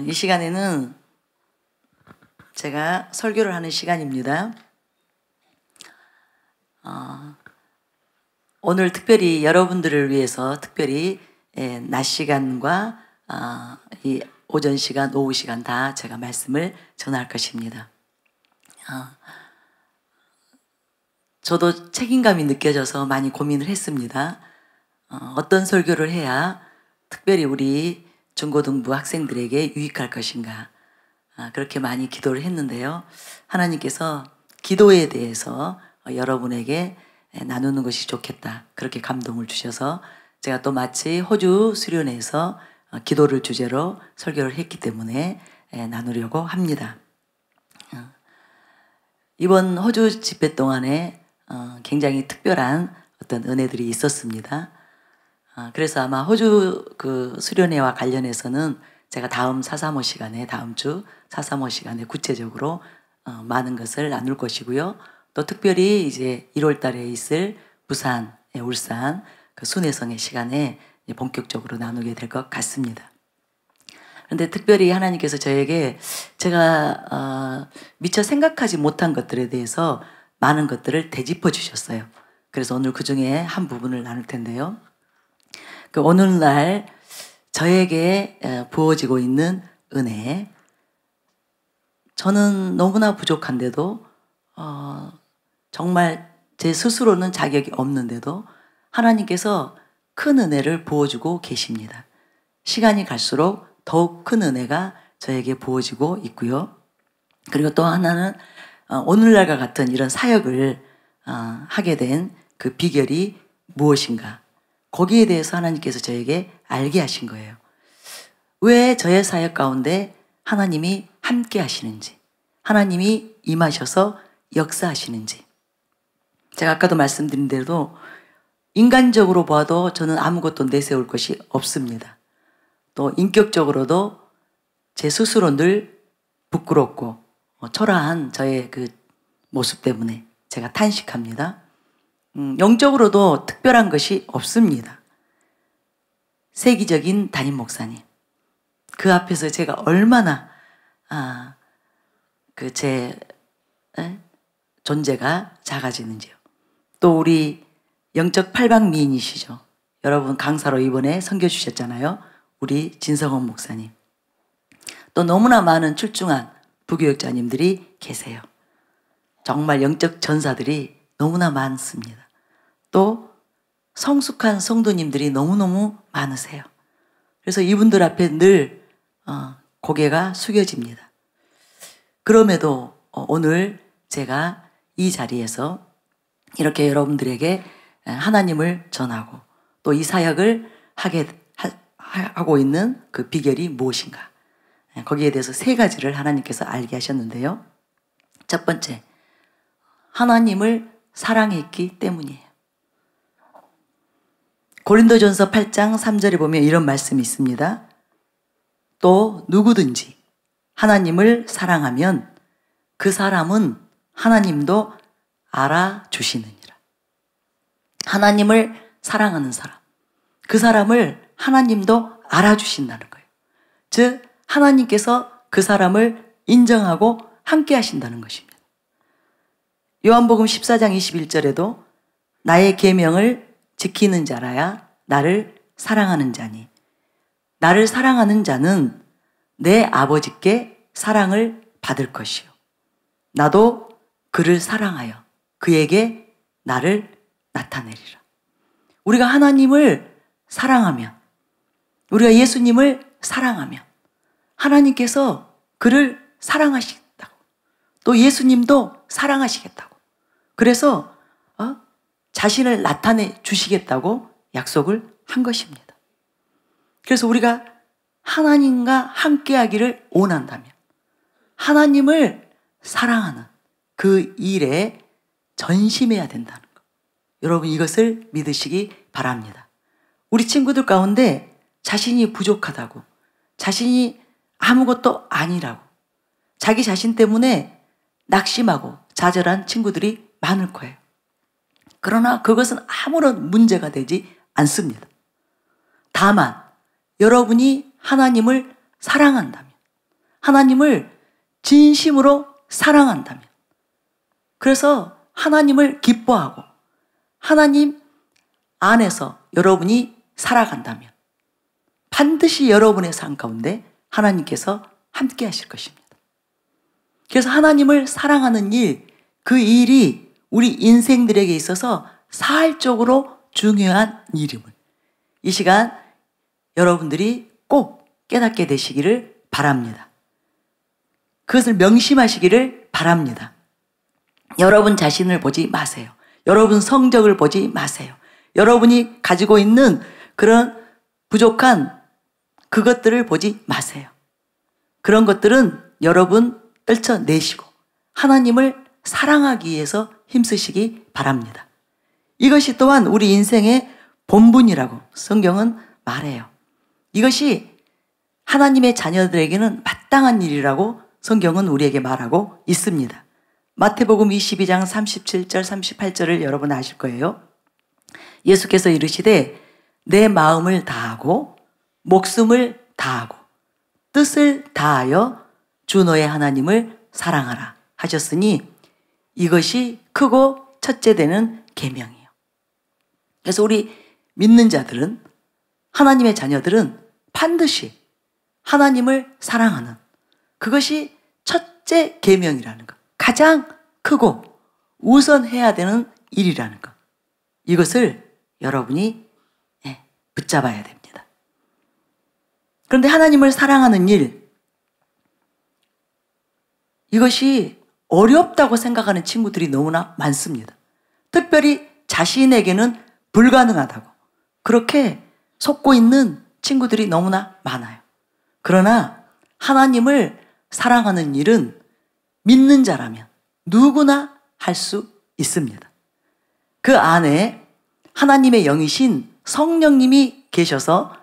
이 시간에는 제가 설교를 하는 시간입니다. 오늘 특별히 여러분들을 위해서 특별히 낮 시간과 이 오전 시간, 오후 시간 다 제가 말씀을 전할 것입니다. 저도 책임감이 느껴져서 많이 고민을 했습니다. 어떤 설교를 해야 특별히 우리 중고등부 학생들에게 유익할 것인가, 그렇게 많이 기도를 했는데요. 하나님께서 기도에 대해서 여러분에게 나누는 것이 좋겠다, 그렇게 감동을 주셔서 제가 또 마치 호주 수련회에서 기도를 주제로 설교를 했기 때문에 나누려고 합니다. 이번 호주 집회 동안에 굉장히 특별한 어떤 은혜들이 있었습니다. 그래서 아마 호주 그 수련회와 관련해서는 제가 다음 주 435 시간에 구체적으로 많은 것을 나눌 것이고요. 또 특별히 이제 1월 달에 있을 부산, 울산 그 순회성의 시간에 본격적으로 나누게 될 것 같습니다. 그런데 특별히 하나님께서 저에게 제가 미처 생각하지 못한 것들에 대해서 많은 것들을 되짚어 주셨어요. 그래서 오늘 그 중에 한 부분을 나눌 텐데요. 그 오늘날 저에게 부어지고 있는 은혜, 저는 너무나 부족한데도 정말 제 스스로는 자격이 없는데도 하나님께서 큰 은혜를 부어주고 계십니다. 시간이 갈수록 더욱 큰 은혜가 저에게 부어지고 있고요. 그리고 또 하나는 오늘날과 같은 이런 사역을 하게 된 그 비결이 무엇인가, 거기에 대해서 하나님께서 저에게 알게 하신 거예요. 왜 저의 사역 가운데 하나님이 함께 하시는지, 하나님이 임하셔서 역사하시는지. 제가 아까도 말씀드린 대로 인간적으로 봐도 저는 아무것도 내세울 것이 없습니다. 또 인격적으로도 제 스스로 늘 부끄럽고 초라한 저의 그 모습 때문에 제가 탄식합니다. 영적으로도 특별한 것이 없습니다. 세기적인 담임 목사님, 그 앞에서 제가 얼마나 제 존재가 작아지는지요. 또 우리 영적 팔방미인이시죠. 여러분 강사로 이번에 선교 주셨잖아요. 우리 진성원 목사님. 또 너무나 많은 출중한 부교육자님들이 계세요. 정말 영적 전사들이 너무나 많습니다. 또 성숙한 성도님들이 너무너무 많으세요. 그래서 이분들 앞에 늘 고개가 숙여집니다. 그럼에도 오늘 제가 이 자리에서 이렇게 여러분들에게 하나님을 전하고 또 이 사역을 하고 있는 그 비결이 무엇인가, 거기에 대해서 3가지를 하나님께서 알게 하셨는데요. 첫 번째, 하나님을 사랑했기 때문이에요. 고린도전서 8장 3절에 보면 이런 말씀이 있습니다. 또 누구든지 하나님을 사랑하면 그 사람은 하나님도 알아주시느니라. 하나님을 사랑하는 사람, 그 사람을 하나님도 알아주신다는 거예요. 즉 하나님께서 그 사람을 인정하고 함께 하신다는 것입니다. 요한복음 14장 21절에도 나의 계명을 지키는 자라야 나를 사랑하는 자니 나를 사랑하는 자는 내 아버지께 사랑을 받을 것이요 나도 그를 사랑하여 그에게 나를 나타내리라. 우리가 하나님을 사랑하면, 우리가 예수님을 사랑하면 하나님께서 그를 사랑하시겠다고, 또 예수님도 사랑하시겠다고, 그래서 자신을 나타내 주시겠다고 약속을 한 것입니다. 그래서 우리가 하나님과 함께하기를 원한다면 하나님을 사랑하는 그 일에 전심해야 된다는 것, 여러분 이것을 믿으시기 바랍니다. 우리 친구들 가운데 자신이 부족하다고, 자신이 아무것도 아니라고, 자기 자신 때문에 낙심하고 좌절한 친구들이 많을 거예요. 그러나 그것은 아무런 문제가 되지 않습니다. 다만 여러분이 하나님을 사랑한다면, 하나님을 진심으로 사랑한다면, 그래서 하나님을 기뻐하고 하나님 안에서 여러분이 살아간다면 반드시 여러분의 삶 가운데 하나님께서 함께 하실 것입니다. 그래서 하나님을 사랑하는 일, 그 일이 우리 인생들에게 있어서 사활적으로 중요한 일임을 이 시간 여러분들이 꼭 깨닫게 되시기를 바랍니다. 그것을 명심하시기를 바랍니다. 여러분 자신을 보지 마세요. 여러분 성적을 보지 마세요. 여러분이 가지고 있는 그런 부족한 그것들을 보지 마세요. 그런 것들은 여러분 떨쳐내시고 하나님을 사랑하기 위해서 힘쓰시기 바랍니다. 이것이 또한 우리 인생의 본분이라고 성경은 말해요. 이것이 하나님의 자녀들에게는 마땅한 일이라고 성경은 우리에게 말하고 있습니다. 마태복음 22장 37절 38절을 여러분 아실 거예요. 예수께서 이르시되 내 마음을 다하고 목숨을 다하고 뜻을 다하여 주 너의 하나님을 사랑하라 하셨으니 이것이 크고 첫째 되는 계명이에요. 그래서 우리 믿는 자들은, 하나님의 자녀들은 반드시 하나님을 사랑하는, 그것이 첫째 계명이라는 것, 가장 크고 우선해야 되는 일이라는 것, 이것을 여러분이 붙잡아야 됩니다. 그런데 하나님을 사랑하는 일, 이것이 어렵다고 생각하는 친구들이 너무나 많습니다. 특별히 자신에게는 불가능하다고 그렇게 속고 있는 친구들이 너무나 많아요. 그러나 하나님을 사랑하는 일은 믿는 자라면 누구나 할 수 있습니다. 그 안에 하나님의 영이신 성령님이 계셔서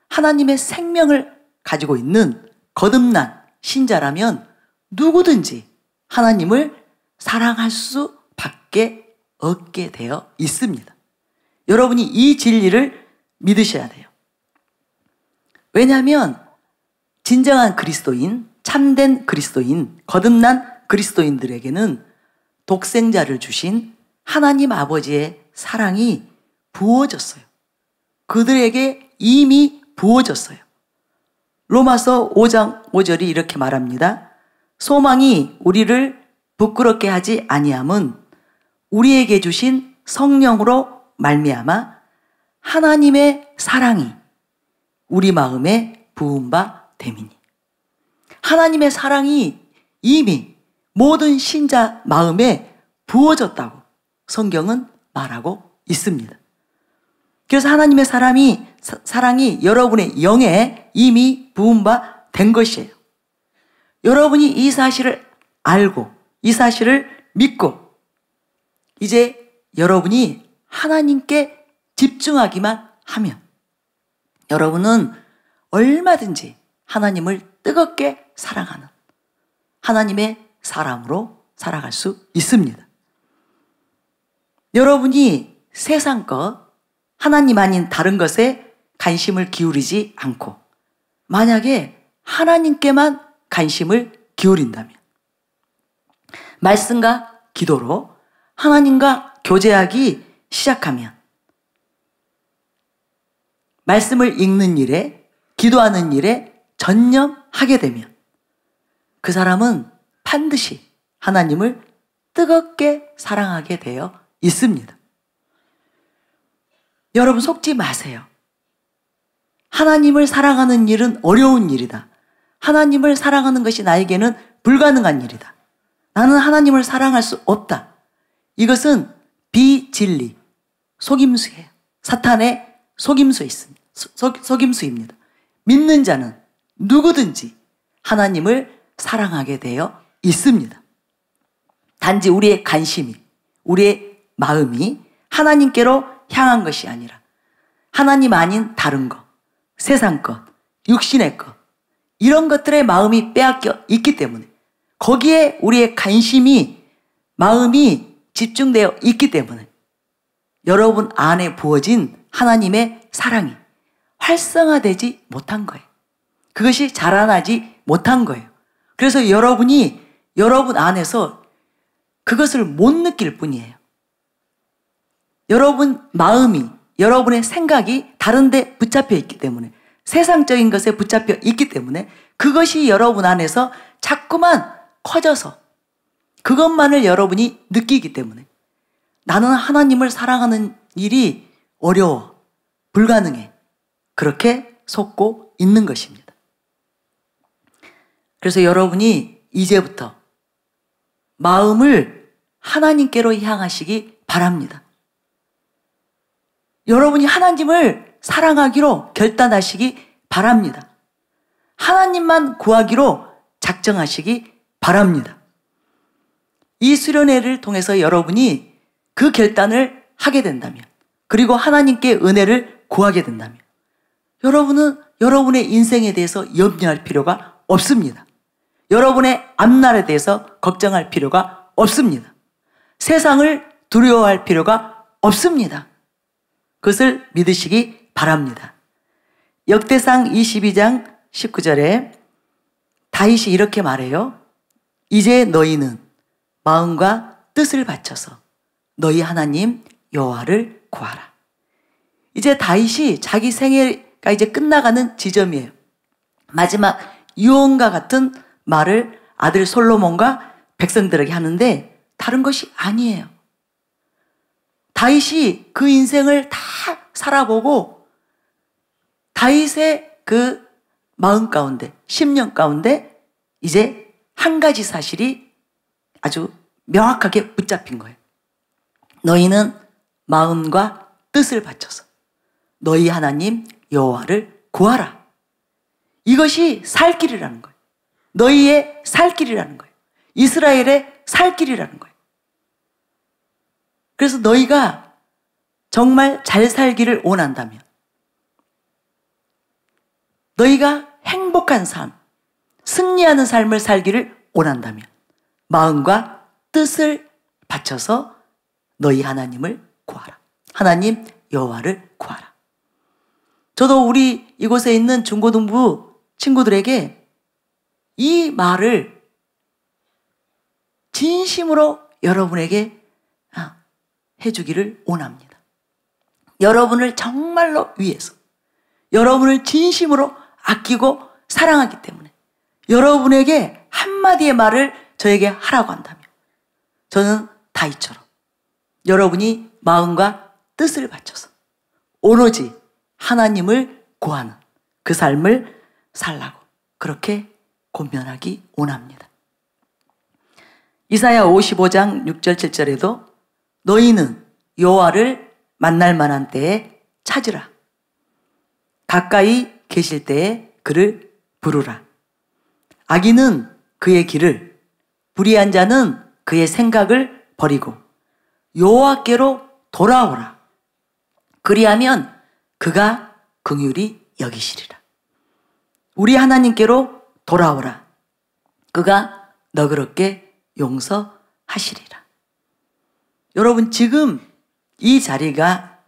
하나님의 생명을 가지고 있는 거듭난 신자라면 누구든지 하나님을 사랑할 수밖에 없게 되어 있습니다. 여러분이 이 진리를 믿으셔야 돼요. 왜냐하면 진정한 그리스도인, 참된 그리스도인, 거듭난 그리스도인들에게는 독생자를 주신 하나님 아버지의 사랑이 부어졌어요. 그들에게 이미 부어졌어요. 로마서 5장 5절이 이렇게 말합니다. 소망이 우리를 부끄럽게 하지 아니함은 우리에게 주신 성령으로 말미암아 하나님의 사랑이 우리 마음에 부은 바 됨이니. 하나님의 사랑이 이미 모든 신자 마음에 부어졌다고 성경은 말하고 있습니다. 그래서 하나님의 사랑이 여러분의 영에 이미 부은 바 된 것이에요. 여러분이 이 사실을 알고 이 사실을 믿고 이제 여러분이 하나님께 집중하기만 하면 여러분은 얼마든지 하나님을 뜨겁게 사랑하는 하나님의 사람으로 살아갈 수 있습니다. 여러분이 세상 것, 하나님 아닌 다른 것에 관심을 기울이지 않고 만약에 하나님께만 관심을 기울인다면, 말씀과 기도로 하나님과 교제하기 시작하면, 말씀을 읽는 일에, 기도하는 일에 전념하게 되면 그 사람은 반드시 하나님을 뜨겁게 사랑하게 되어 있습니다. 여러분 속지 마세요. 하나님을 사랑하는 일은 어려운 일이다. 하나님을 사랑하는 것이 나에게는 불가능한 일이다. 나는 하나님을 사랑할 수 없다. 이것은 비진리, 속임수예요. 사탄의 속임수입니다. 믿는 자는 누구든지 하나님을 사랑하게 되어 있습니다. 단지 우리의 관심이, 우리의 마음이 하나님께로 향한 것이 아니라 하나님 아닌 다른 것, 세상 것, 육신의 것, 이런 것들의 마음이 빼앗겨 있기 때문에, 거기에 우리의 관심이, 마음이 집중되어 있기 때문에 여러분 안에 부어진 하나님의 사랑이 활성화되지 못한 거예요. 그것이 자라나지 못한 거예요. 그래서 여러분이 여러분 안에서 그것을 못 느낄 뿐이에요. 여러분 마음이, 여러분의 생각이 다른 데 붙잡혀 있기 때문에, 세상적인 것에 붙잡혀 있기 때문에 그것이 여러분 안에서 자꾸만 커져서 그것만을 여러분이 느끼기 때문에 나는 하나님을 사랑하는 일이 어려워, 불가능해, 그렇게 속고 있는 것입니다. 그래서 여러분이 이제부터 마음을 하나님께로 향하시기 바랍니다. 여러분이 하나님을 사랑하기로 결단하시기 바랍니다. 하나님만 구하기로 작정하시기 바랍니다. 이 수련회를 통해서 여러분이 그 결단을 하게 된다면, 그리고 하나님께 은혜를 구하게 된다면, 여러분은 여러분의 인생에 대해서 염려할 필요가 없습니다. 여러분의 앞날에 대해서 걱정할 필요가 없습니다. 세상을 두려워할 필요가 없습니다. 그것을 믿으시기 바랍니다. 역대상 22장 19절에 다윗이 이렇게 말해요. 이제 너희는 마음과 뜻을 바쳐서 너희 하나님 여호와를 구하라. 이제 다윗이 자기 생애가 이제 끝나가는 지점이에요. 마지막 유언과 같은 말을 아들 솔로몬과 백성들에게 하는데 다른 것이 아니에요. 다윗이 그 인생을 다 살아보고 다윗의 그 마음 가운데, 심령 가운데 이제 한 가지 사실이 아주 명확하게 붙잡힌 거예요. 너희는 마음과 뜻을 바쳐서 너희 하나님 여호와를 구하라. 이것이 살 길이라는 거예요. 너희의 살 길이라는 거예요. 이스라엘의 살 길이라는 거예요. 그래서 너희가 정말 잘 살기를 원한다면, 너희가 행복한 삶, 승리하는 삶을 살기를 원한다면 마음과 뜻을 바쳐서 너희 하나님을 구하라. 하나님 여호와를 구하라. 저도 우리 이곳에 있는 중고등부 친구들에게 이 말을 진심으로 여러분에게 해주기를 원합니다. 여러분을 정말로 위해서, 여러분을 진심으로 아끼고 사랑하기 때문에 여러분에게 한마디의 말을 저에게 하라고 한다면 저는 다윗처럼 여러분이 마음과 뜻을 바쳐서 오로지 하나님을 구하는 그 삶을 살라고 그렇게 권면하기 원합니다. 이사야 55장 6절 7절에도 너희는 여호와를 만날 만한 때에 찾으라. 가까이 계실 때에 그를 부르라. 악인은 그의 길을, 불의한 자는 그의 생각을 버리고 여호와께로 돌아오라. 그리하면 그가 긍휼히 여기시리라. 우리 하나님께로 돌아오라. 그가 너그럽게 용서하시리라. 여러분, 지금 이 자리가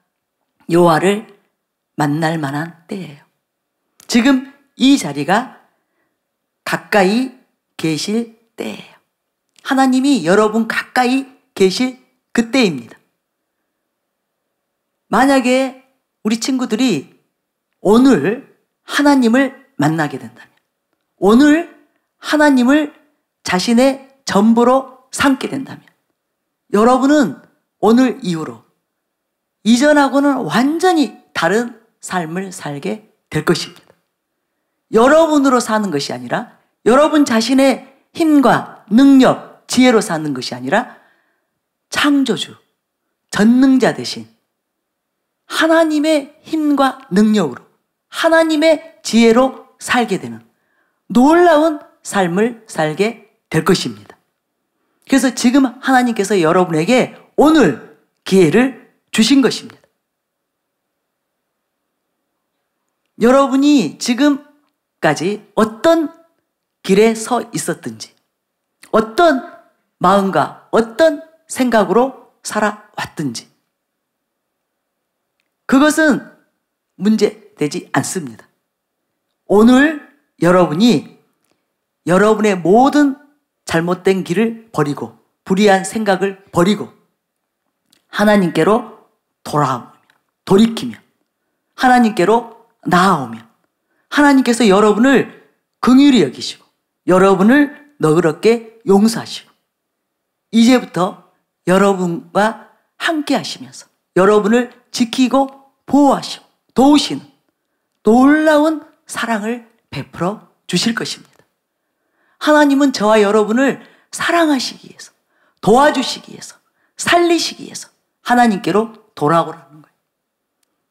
여호와를 만날 만한 때예요. 지금 이 자리가 가까이 계실 때예요. 하나님이 여러분 가까이 계실 그때입니다. 만약에 우리 친구들이 오늘 하나님을 만나게 된다면, 오늘 하나님을 자신의 전부로 삼게 된다면 여러분은 오늘 이후로 이전하고는 완전히 다른 삶을 살게 될 것입니다. 여러분으로 사는 것이 아니라, 여러분 자신의 힘과 능력, 지혜로 사는 것이 아니라 창조주, 전능자 대신 하나님의 힘과 능력으로, 하나님의 지혜로 살게 되는 놀라운 삶을 살게 될 것입니다. 그래서 지금 하나님께서 여러분에게 오늘 기회를 주신 것입니다. 여러분이 지금까지 어떤 길에 서 있었든지, 어떤 마음과 어떤 생각으로 살아왔든지 그것은 문제되지 않습니다. 오늘 여러분이 여러분의 모든 잘못된 길을 버리고 불의한 생각을 버리고 하나님께로 돌이키면 하나님께로 나아오면 하나님께서 여러분을 긍휼히 여기시고 여러분을 너그럽게 용서하시고 이제부터 여러분과 함께 하시면서 여러분을 지키고 보호하시고 도우시는 놀라운 사랑을 베풀어 주실 것입니다. 하나님은 저와 여러분을 사랑하시기 위해서 도와주시기 위해서 살리시기 위해서 하나님께로 돌아오라는 거예요.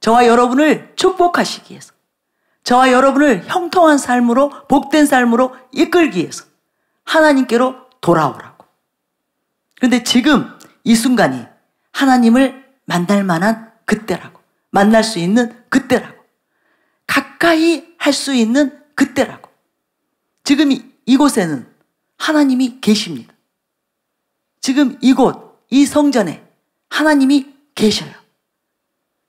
저와 여러분을 축복하시기 위해서 저와 여러분을 형통한 삶으로 복된 삶으로 이끌기 위해서 하나님께로 돌아오라고. 그런데 지금 이 순간이 하나님을 만날 만한 그때라고, 만날 수 있는 그때라고, 가까이 할 수 있는 그때라고. 지금 이곳에는 하나님이 계십니다. 지금 이곳, 이 성전에 하나님이 계셔요.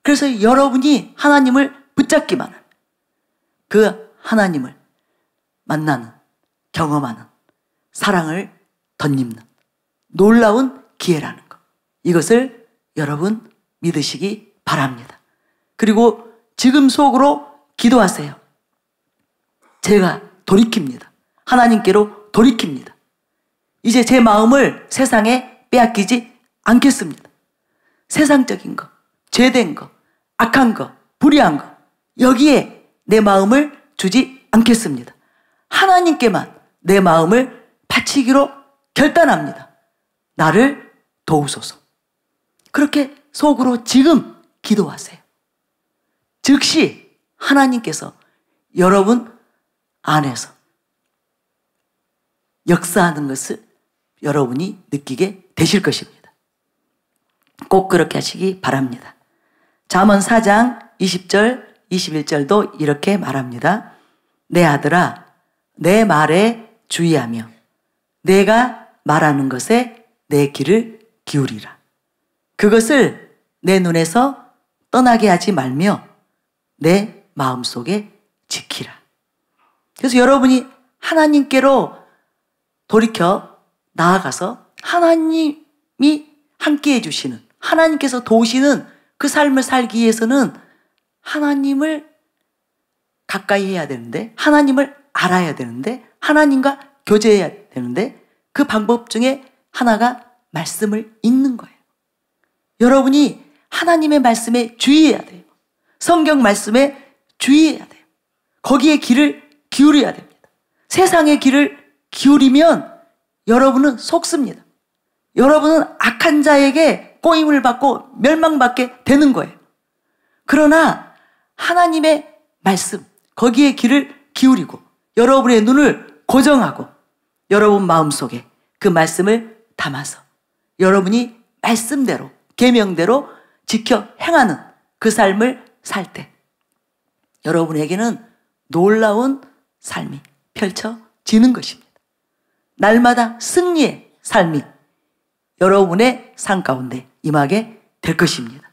그래서 여러분이 하나님을 붙잡기만 하면 그 하나님을 만나는, 경험하는, 사랑을 덧입는 놀라운 기회라는 것. 이것을 여러분 믿으시기 바랍니다. 그리고 지금 속으로 기도하세요. 제가 돌이킵니다. 하나님께로 돌이킵니다. 이제 제 마음을 세상에 빼앗기지 않겠습니다. 세상적인 거, 죄된 거, 악한 거, 불의한 거 여기에 내 마음을 주지 않겠습니다. 하나님께만 내 마음을 바치기로 결단합니다. 나를 도우소서. 그렇게 속으로 지금 기도하세요. 즉시 하나님께서 여러분 안에서 역사하는 것을 여러분이 느끼게 되실 것입니다. 꼭 그렇게 하시기 바랍니다. 잠언 4장 20절 21절도 이렇게 말합니다. 내 아들아 내 말에 주의하며 내가 말하는 것에 내 귀를 기울이라. 그것을 내 눈에서 떠나게 하지 말며 내 마음속에 지키라. 그래서 여러분이 하나님께로 돌이켜 나아가서 하나님이 함께해 주시는, 하나님께서 도우시는 그 삶을 살기 위해서는 하나님을 가까이 해야 되는데, 하나님을 알아야 되는데, 하나님과 교제해야 되는데, 그 방법 중에 하나가 말씀을 읽는 거예요. 여러분이 하나님의 말씀에 주의해야 돼요. 성경 말씀에 주의해야 돼요. 거기에 귀를 기울여야 됩니다. 세상의 귀를 기울이면 여러분은 속습니다. 여러분은 악한 자에게 꼬임을 받고 멸망받게 되는 거예요. 그러나 하나님의 말씀, 거기에 귀를 기울이고 여러분의 눈을 고정하고 여러분 마음속에 그 말씀을 담아서 여러분이 말씀대로, 계명대로 지켜 행하는 그 삶을 살 때 여러분에게는 놀라운 삶이 펼쳐지는 것입니다. 날마다 승리의 삶이 여러분의 삶 가운데 임하게 될 것입니다.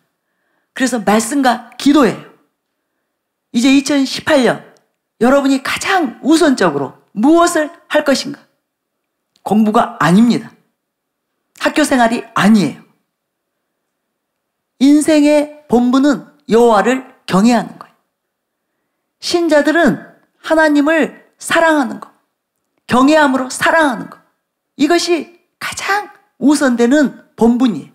그래서 말씀과 기도예요. 이제 2018년 여러분이 가장 우선적으로 무엇을 할 것인가? 공부가 아닙니다. 학교 생활이 아니에요. 인생의 본분은 여호와를 경외하는 거예요. 신자들은 하나님을 사랑하는 것, 경외함으로 사랑하는 것, 이것이 가장 우선되는 본분이에요.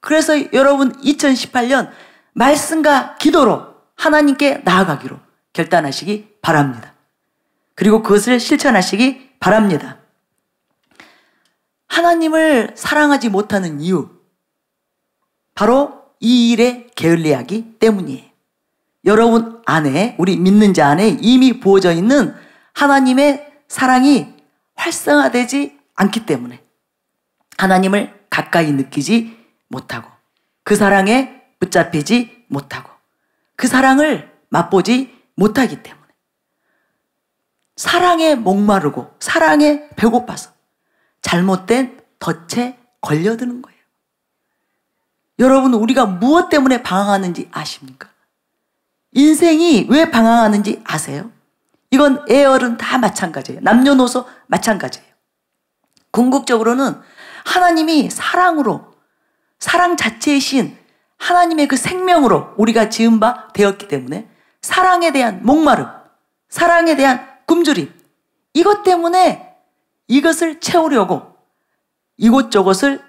그래서 여러분 2018년 말씀과 기도로 하나님께 나아가기로 결단하시기 바랍니다. 그리고 그것을 실천하시기 바랍니다. 하나님을 사랑하지 못하는 이유, 바로 이 일에 게을리하기 때문이에요. 여러분 안에, 우리 믿는 자 안에 이미 부어져 있는 하나님의 사랑이 활성화되지 않기 때문에 하나님을 가까이 느끼지 못하고 그 사랑에 붙잡히지 못하고 그 사랑을 맛보지 못하기 때문에 사랑에 목마르고 사랑에 배고파서 잘못된 덫에 걸려드는 거예요. 여러분, 우리가 무엇 때문에 방황하는지 아십니까? 인생이 왜 방황하는지 아세요? 이건 애어른 다 마찬가지예요. 남녀노소 마찬가지예요. 궁극적으로는 하나님이 사랑으로, 사랑 자체이신 하나님의 그 생명으로 우리가 지은 바 되었기 때문에 사랑에 대한 목마름, 사랑에 대한 굶주림, 이것 때문에 이것을 채우려고 이곳저곳을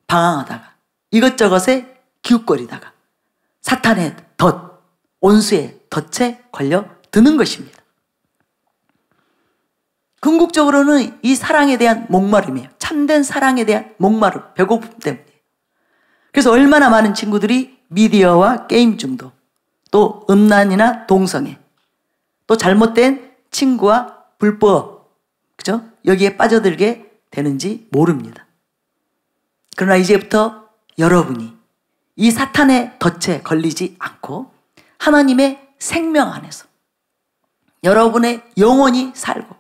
방황하다가 이것저것에 기웃거리다가 사탄의 덫, 온수의 덫에 걸려 드는 것입니다. 궁극적으로는 이 사랑에 대한 목마름이에요. 참된 사랑에 대한 목마름, 배고픔 때문이에요. 그래서 얼마나 많은 친구들이 미디어와 게임 중독, 또 음란이나 동성애, 또 잘못된 친구와 불법, 그죠? 여기에 빠져들게 되는지 모릅니다. 그러나 이제부터 여러분이 이 사탄의 덫에 걸리지 않고 하나님의 생명 안에서 여러분의 영혼이 살고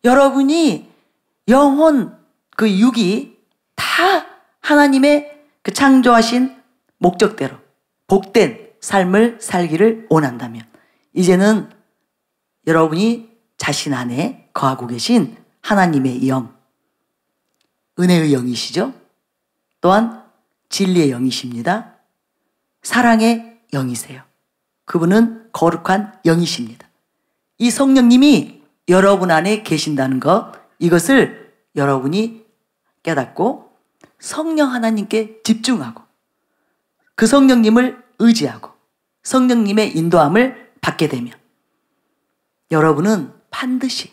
여러분이 영혼 그 육이 다 하나님의 그 창조하신 목적대로 복된 삶을 살기를 원한다면 이제는 여러분이 자신 안에 거하고 계신 하나님의 영, 은혜의 영이시죠? 또한 진리의 영이십니다. 사랑의 영이세요. 그분은 거룩한 영이십니다. 이 성령님이 여러분 안에 계신다는 것, 이것을 여러분이 깨닫고 성령 하나님께 집중하고 그 성령님을 의지하고 성령님의 인도함을 받게 되면 여러분은 반드시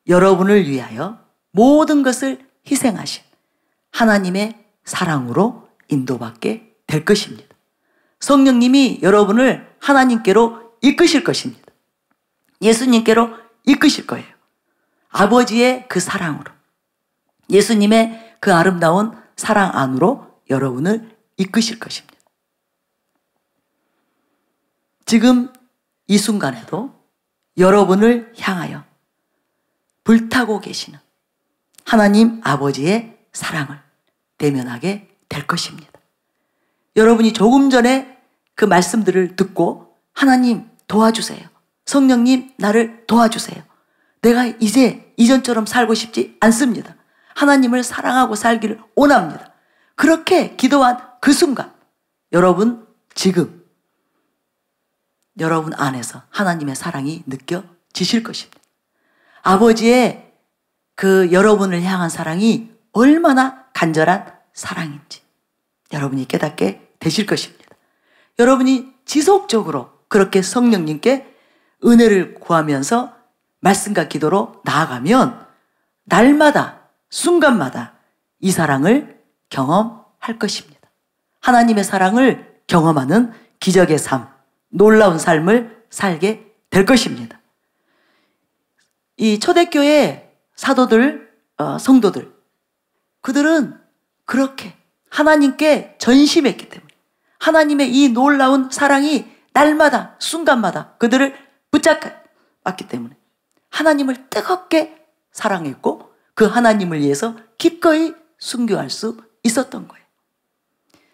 여러분을 위하여 모든 것을 희생하신 하나님의 사랑으로 인도받게 될 것입니다. 성령님이 여러분을 하나님께로 이끄실 것입니다. 예수님께로 이끄실 거예요. 아버지의 그 사랑으로, 예수님의 그 아름다운 사랑 안으로 여러분을 이끄실 것입니다. 지금 이 순간에도 여러분을 향하여 불타고 계시는 하나님 아버지의 사랑을 대면하게 될 것입니다. 여러분이 조금 전에 그 말씀들을 듣고 하나님 도와주세요. 성령님 나를 도와주세요. 내가 이제 이전처럼 살고 싶지 않습니다. 하나님을 사랑하고 살기를 원합니다. 그렇게 기도한 그 순간 여러분 지금 여러분 안에서 하나님의 사랑이 느껴지실 것입니다. 아버지의 그 여러분을 향한 사랑이 얼마나 간절한 사랑인지 여러분이 깨닫게 되실 것입니다. 여러분이 지속적으로 그렇게 성령님께 은혜를 구하면서 말씀과 기도로 나아가면 날마다 순간마다 이 사랑을 경험할 것입니다. 하나님의 사랑을 경험하는 기적의 삶, 놀라운 삶을 살게 될 것입니다. 이 초대교회 사도들, 성도들, 그들은 그렇게 하나님께 전심했기 때문에 하나님의 이 놀라운 사랑이 날마다 순간마다 그들을 붙잡았기 때문에 하나님을 뜨겁게 사랑했고 그 하나님을 위해서 기꺼이 순교할 수 있었던 거예요.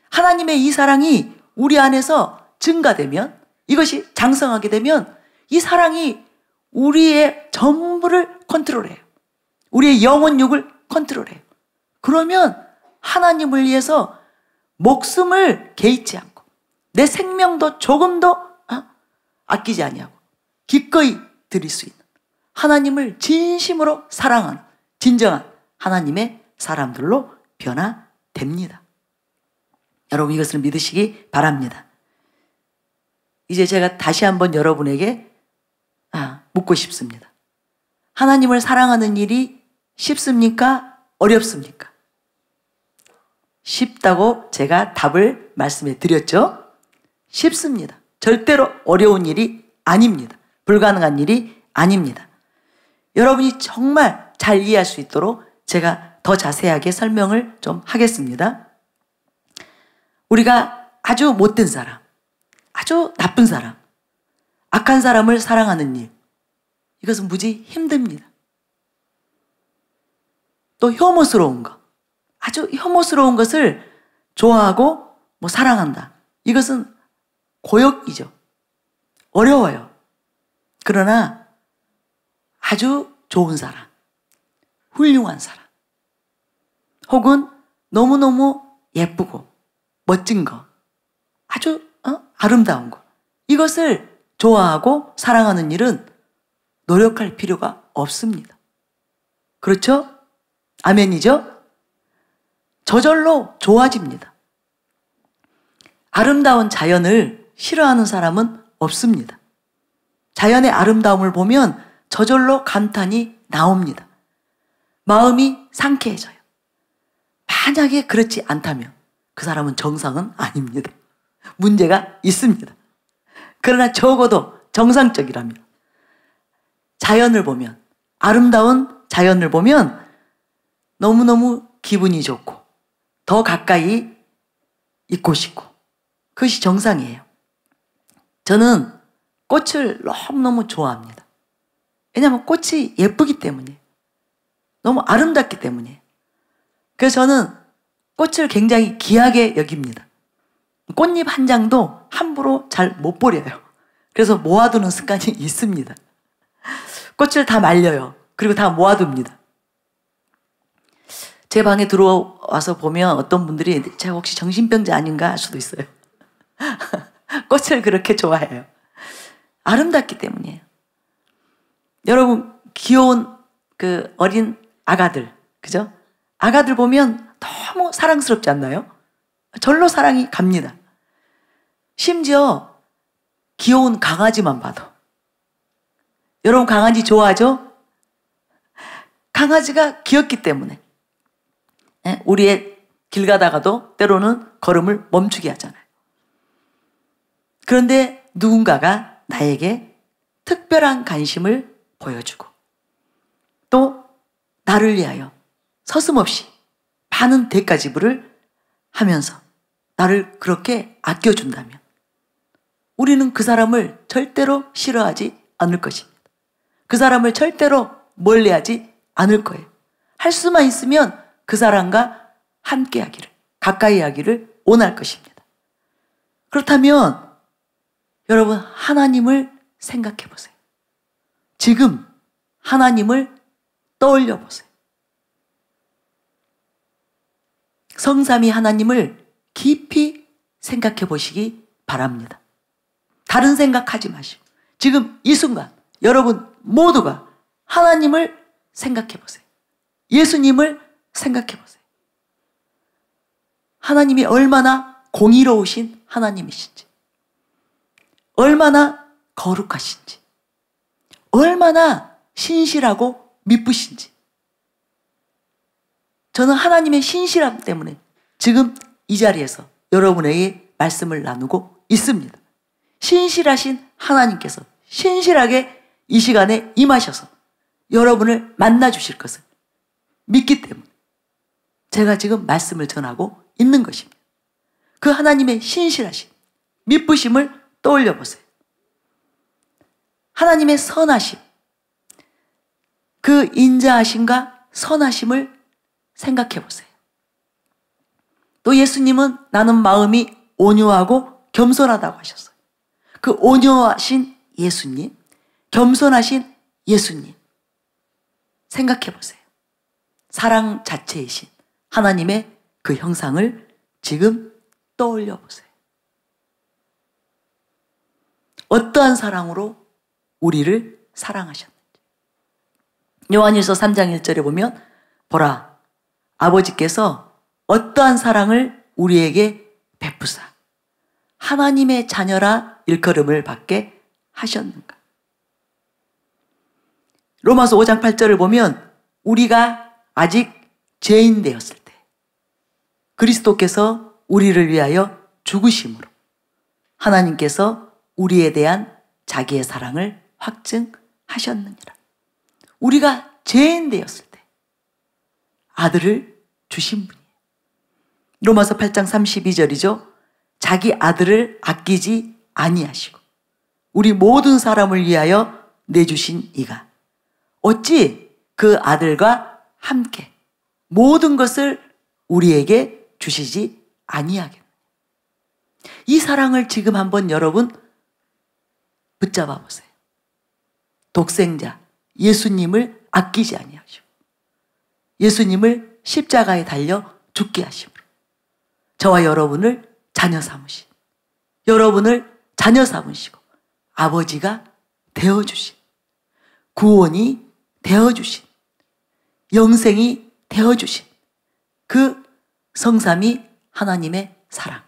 하나님의 이 사랑이 우리 안에서 증가되면, 이것이 장성하게 되면 이 사랑이 우리의 전부를 컨트롤해요. 우리의 영혼육을 컨트롤해요. 그러면 하나님을 위해서 목숨을 개의치 않고 내 생명도 조금도 아끼지 아니하고 기꺼이 드릴 수 있는 하나님을 진심으로 사랑하는 진정한 하나님의 사람들로 변화됩니다. 여러분 이것을 믿으시기 바랍니다. 이제 제가 다시 한번 여러분에게 묻고 싶습니다. 하나님을 사랑하는 일이 쉽습니까? 어렵습니까? 쉽다고 제가 답을 말씀해 드렸죠? 쉽습니다. 절대로 어려운 일이 아닙니다. 불가능한 일이 아닙니다. 여러분이 정말 잘 이해할 수 있도록 제가 더 자세하게 설명을 좀 하겠습니다. 우리가 아주 못된 사람, 아주 나쁜 사람, 악한 사람을 사랑하는 일, 이것은 무지 힘듭니다. 또 혐오스러운 것, 아주 혐오스러운 것을 좋아하고 사랑한다. 이것은 고역이죠. 어려워요. 그러나 아주 좋은 사람, 훌륭한 사람, 혹은 너무너무 예쁘고 멋진 거, 아주 아름다운 거, 이것을 좋아하고 사랑하는 일은 노력할 필요가 없습니다. 그렇죠? 아멘이죠? 저절로 좋아집니다. 아름다운 자연을 싫어하는 사람은 없습니다. 자연의 아름다움을 보면 저절로 감탄이 나옵니다. 마음이 상쾌해져요. 만약에 그렇지 않다면 그 사람은 정상은 아닙니다. 문제가 있습니다. 그러나 적어도 정상적이라면, 자연을 보면, 아름다운 자연을 보면 너무너무 기분이 좋고 더 가까이 있고 싶고, 그것이 정상이에요. 저는 꽃을 너무너무 좋아합니다. 왜냐하면 꽃이 예쁘기 때문이에요. 너무 아름답기 때문이에요. 그래서 저는 꽃을 굉장히 귀하게 여깁니다. 꽃잎 한 장도 함부로 잘 못 버려요. 그래서 모아두는 습관이 있습니다. 꽃을 다 말려요. 그리고 다 모아둡니다. 제 방에 들어와서 보면 어떤 분들이 제가 혹시 정신병자 아닌가 할 수도 있어요. 꽃을 그렇게 좋아해요. 아름답기 때문이에요. 여러분, 귀여운 그 어린 아가들, 그죠? 아가들 보면 너무 사랑스럽지 않나요? 절로 사랑이 갑니다. 심지어 귀여운 강아지만 봐도. 여러분, 강아지 좋아하죠? 강아지가 귀엽기 때문에 우리의 길 가다가도 때로는 걸음을 멈추게 하잖아요. 그런데 누군가가 나에게 특별한 관심을 보여주고 또 나를 위하여 서슴없이 많은 대가지불을 하면서 나를 그렇게 아껴준다면 우리는 그 사람을 절대로 싫어하지 않을 것입니다. 그 사람을 절대로 멀리하지 않을 거예요. 할 수만 있으면 그 사람과 함께 하기를, 가까이 하기를 원할 것입니다. 그렇다면 여러분, 하나님을 생각해 보세요. 지금 하나님을 떠올려 보세요. 성삼위 하나님을 깊이 생각해 보시기 바랍니다. 다른 생각하지 마시고 지금 이 순간 여러분 모두가 하나님을 생각해 보세요. 예수님을 생각해 보세요. 하나님이 얼마나 공의로우신 하나님이신지, 얼마나 거룩하신지, 얼마나 신실하고 미쁘신지. 저는 하나님의 신실함 때문에 지금 이 자리에서 여러분에게 말씀을 나누고 있습니다. 신실하신 하나님께서 신실하게 이 시간에 임하셔서 여러분을 만나 주실 것을 믿기 때문에 제가 지금 말씀을 전하고 있는 것입니다. 그 하나님의 신실하심, 미쁘심을 떠올려 보세요. 하나님의 선하심, 그 인자하심과 선하심을 생각해 보세요. 또 예수님은 나는 마음이 온유하고 겸손하다고 하셨어요. 그 온유하신 예수님, 겸손하신 예수님 생각해 보세요. 사랑 자체이신 하나님의 그 형상을 지금 떠올려 보세요. 어떠한 사랑으로 우리를 사랑하셨는지. 요한일서 3장 1절에 보면 보라, 아버지께서 어떠한 사랑을 우리에게 베푸사 하나님의 자녀라 일컬음을 받게 하셨는가. 로마서 5장 8절을 보면 우리가 아직 죄인 되었을 때 그리스도께서 우리를 위하여 죽으심으로 하나님께서 우리에 대한 자기의 사랑을 확증하셨느니라. 우리가 죄인 되었을 때 아들을 주신 분이에요. 로마서 8장 32절이죠. 자기 아들을 아끼지 아니하시고 우리 모든 사람을 위하여 내주신 이가 어찌 그 아들과 함께 모든 것을 우리에게 주시지 아니하겠느냐. 이 사랑을 지금 한번 여러분 붙잡아 보세요. 독생자 예수님을 아끼지 아니하시고 예수님을 십자가에 달려 죽게 하심으로 저와 여러분을 자녀 삼으신, 여러분을 자녀 삼으시고 아버지가 되어주신, 구원이 되어주신, 영생이 되어주신 그 성삼위 하나님의 사랑.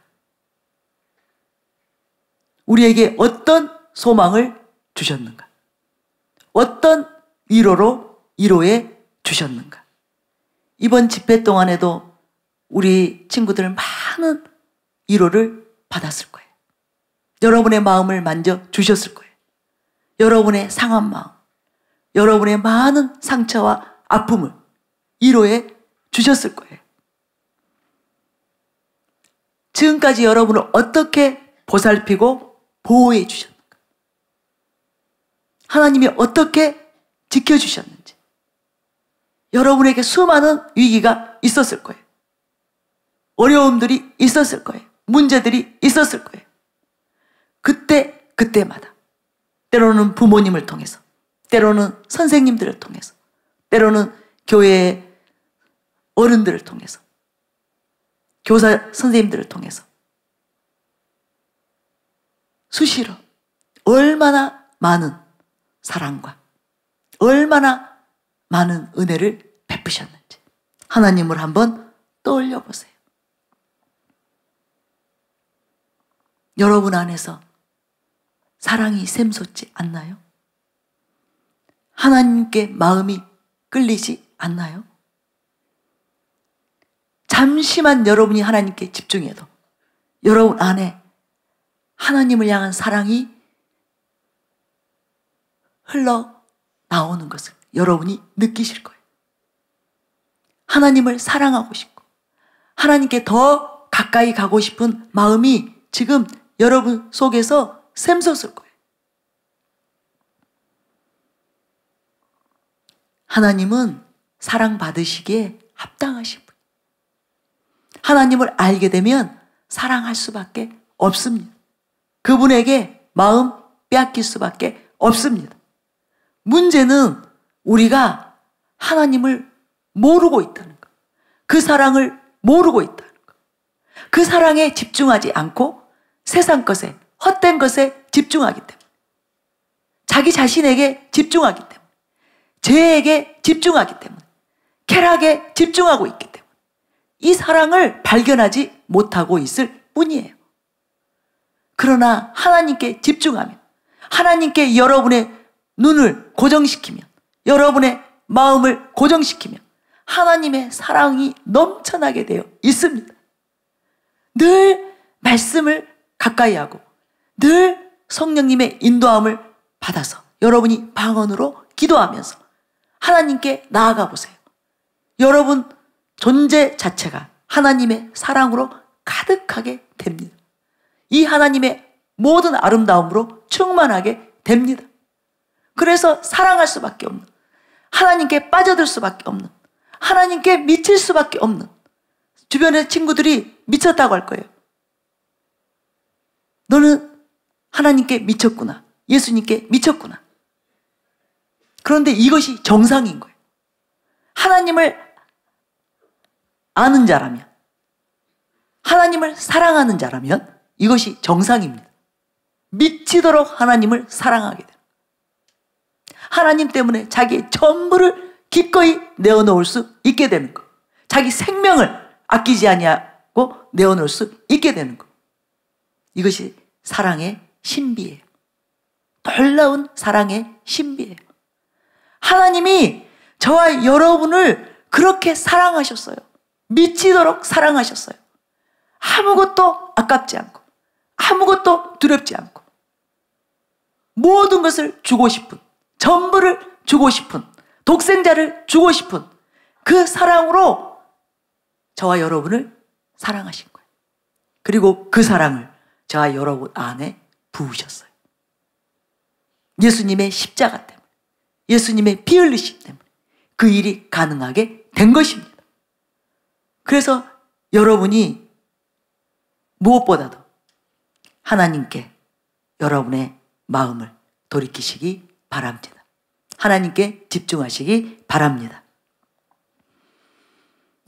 우리에게 어떤 소망을 주셨는가? 어떤 위로해 주셨는가? 이번 집회 동안에도 우리 친구들 많은 위로를 받았을 거예요. 여러분의 마음을 만져 주셨을 거예요. 여러분의 상한 마음, 여러분의 많은 상처와 아픔을 위로해 주셨을 거예요. 지금까지 여러분을 어떻게 보살피고 보호해 주셨는가? 하나님이 어떻게 지켜주셨는지. 여러분에게 수많은 위기가 있었을 거예요. 어려움들이 있었을 거예요. 문제들이 있었을 거예요. 그때마다 때로는 부모님을 통해서, 때로는 선생님들을 통해서, 때로는 교회의 어른들을 통해서, 교사 선생님들을 통해서 수시로 얼마나 많은 사랑과 얼마나 많은 은혜를 베푸셨는지 하나님을 한번 떠올려 보세요. 여러분 안에서 사랑이 샘솟지 않나요? 하나님께 마음이 끌리지 않나요? 잠시만 여러분이 하나님께 집중해도 여러분 안에 하나님을 향한 사랑이 흘러나오는 것을 여러분이 느끼실 거예요. 하나님을 사랑하고 싶고 하나님께 더 가까이 가고 싶은 마음이 지금 여러분 속에서 샘솟을 거예요. 하나님은 사랑받으시기에 합당하신 분. 하나님을 알게 되면 사랑할 수밖에 없습니다. 그분에게 마음 빼앗길 수밖에 없습니다. 문제는 우리가 하나님을 모르고 있다는 것. 그 사랑을 모르고 있다는 것. 그 사랑에 집중하지 않고 세상 것에, 헛된 것에 집중하기 때문에, 자기 자신에게 집중하기 때문에, 죄에게 집중하기 때문에, 쾌락에 집중하고 있기 때문에 이 사랑을 발견하지 못하고 있을 뿐이에요. 그러나 하나님께 집중하면, 하나님께 여러분의 눈을 고정시키면, 여러분의 마음을 고정시키면 하나님의 사랑이 넘쳐나게 되어 있습니다. 늘 말씀을 가까이 하고 늘 성령님의 인도함을 받아서 여러분이 방언으로 기도하면서 하나님께 나아가 보세요. 여러분 존재 자체가 하나님의 사랑으로 가득하게 됩니다. 이 하나님의 모든 아름다움으로 충만하게 됩니다. 그래서 사랑할 수밖에 없는, 하나님께 빠져들 수밖에 없는, 하나님께 미칠 수밖에 없는, 주변의 친구들이 미쳤다고 할 거예요. 너는 하나님께 미쳤구나. 예수님께 미쳤구나. 그런데 이것이 정상인 거예요. 하나님을 아는 자라면, 하나님을 사랑하는 자라면 이것이 정상입니다. 미치도록 하나님을 사랑하게 됩니다. 하나님 때문에 자기의 전부를 기꺼이 내어놓을 수 있게 되는 것. 자기 생명을 아끼지 아니하고 내어놓을 수 있게 되는 것. 이것이 사랑의 신비예요. 놀라운 사랑의 신비예요. 하나님이 저와 여러분을 그렇게 사랑하셨어요. 미치도록 사랑하셨어요. 아무것도 아깝지 않고 아무것도 두렵지 않고 모든 것을 주고 싶은, 전부를 주고 싶은, 독생자를 주고 싶은 그 사랑으로 저와 여러분을 사랑하신 거예요. 그리고 그 사랑을 저와 여러분 안에 부으셨어요. 예수님의 십자가 때문에, 예수님의 피 흘리심 때문에 그 일이 가능하게 된 것입니다. 그래서 여러분이 무엇보다도 하나님께 여러분의 마음을 돌이키시기 바랍니다. 하나님께 집중하시기 바랍니다.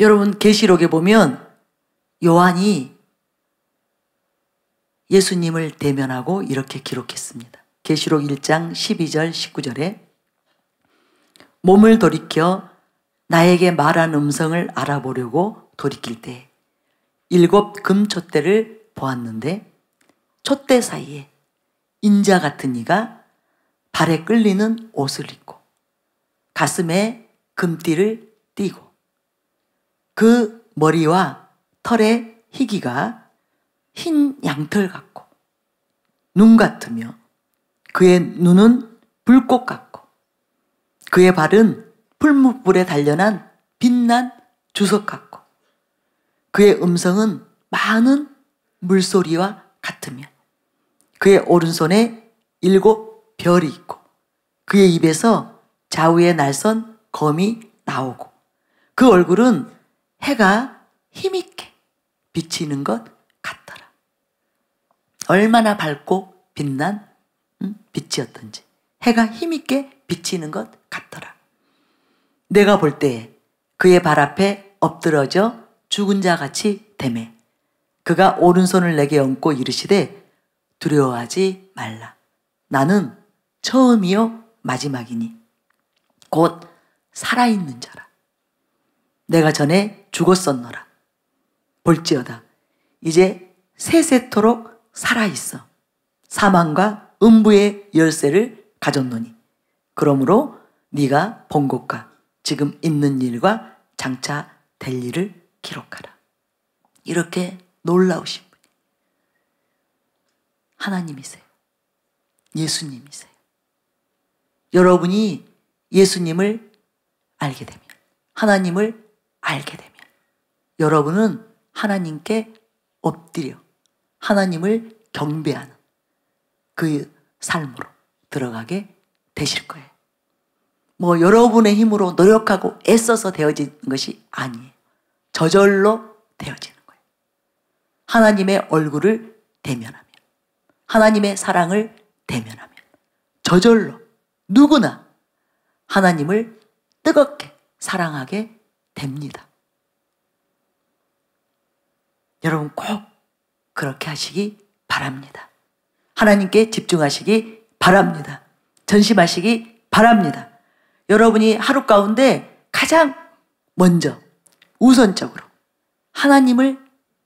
여러분, 계시록에 보면 요한이 예수님을 대면하고 이렇게 기록했습니다. 계시록 1장 12절 19절에 몸을 돌이켜 나에게 말한 음성을 알아보려고 돌이킬 때 7 금촛대를 보았는데 촛대 사이에 인자 같은 이가 발에 끌리는 옷을 입고 가슴에 금띠를 띠고 그 머리와 털의 희기가 흰 양털 같고 눈 같으며 그의 눈은 불꽃 같고 그의 발은 풀무불에 단련한 빛난 주석 같고 그의 음성은 많은 물소리와 같으며 그의 오른손에 7 별이 있고 그의 입에서 좌우에 날선 검이 나오고 그 얼굴은 해가 힘있게 비치는 것 같더라. 얼마나 밝고 빛난 빛이었던지 해가 힘있게 비치는 것 같더라. 내가 볼 때 그의 발 앞에 엎드러져 죽은 자 같이 되매 그가 오른손을 내게 얹고 이르시되 두려워하지 말라. 나는 처음이요 마지막이니 곧 살아있는 자라. 내가 전에 죽었었노라. 볼지어다 이제 세세토록 살아있어 사망과 음부의 열쇠를 가졌노니 그러므로 네가 본 것과 지금 있는 일과 장차 될 일을 기록하라. 이렇게 놀라우신 분이 하나님이세요. 예수님이세요. 여러분이 예수님을 알게 되면, 하나님을 알게 되면 여러분은 하나님께 엎드려 하나님을 경배하는 그 삶으로 들어가게 되실 거예요. 뭐 여러분의 힘으로 노력하고 애써서 되어지는 것이 아니에요. 저절로 되어지는 거예요. 하나님의 얼굴을 대면하면, 하나님의 사랑을 대면하면 저절로 누구나 하나님을 뜨겁게 사랑하게 됩니다. 여러분 꼭 그렇게 하시기 바랍니다. 하나님께 집중하시기 바랍니다. 전심하시기 바랍니다. 여러분이 하루 가운데 가장 먼저 우선적으로 하나님을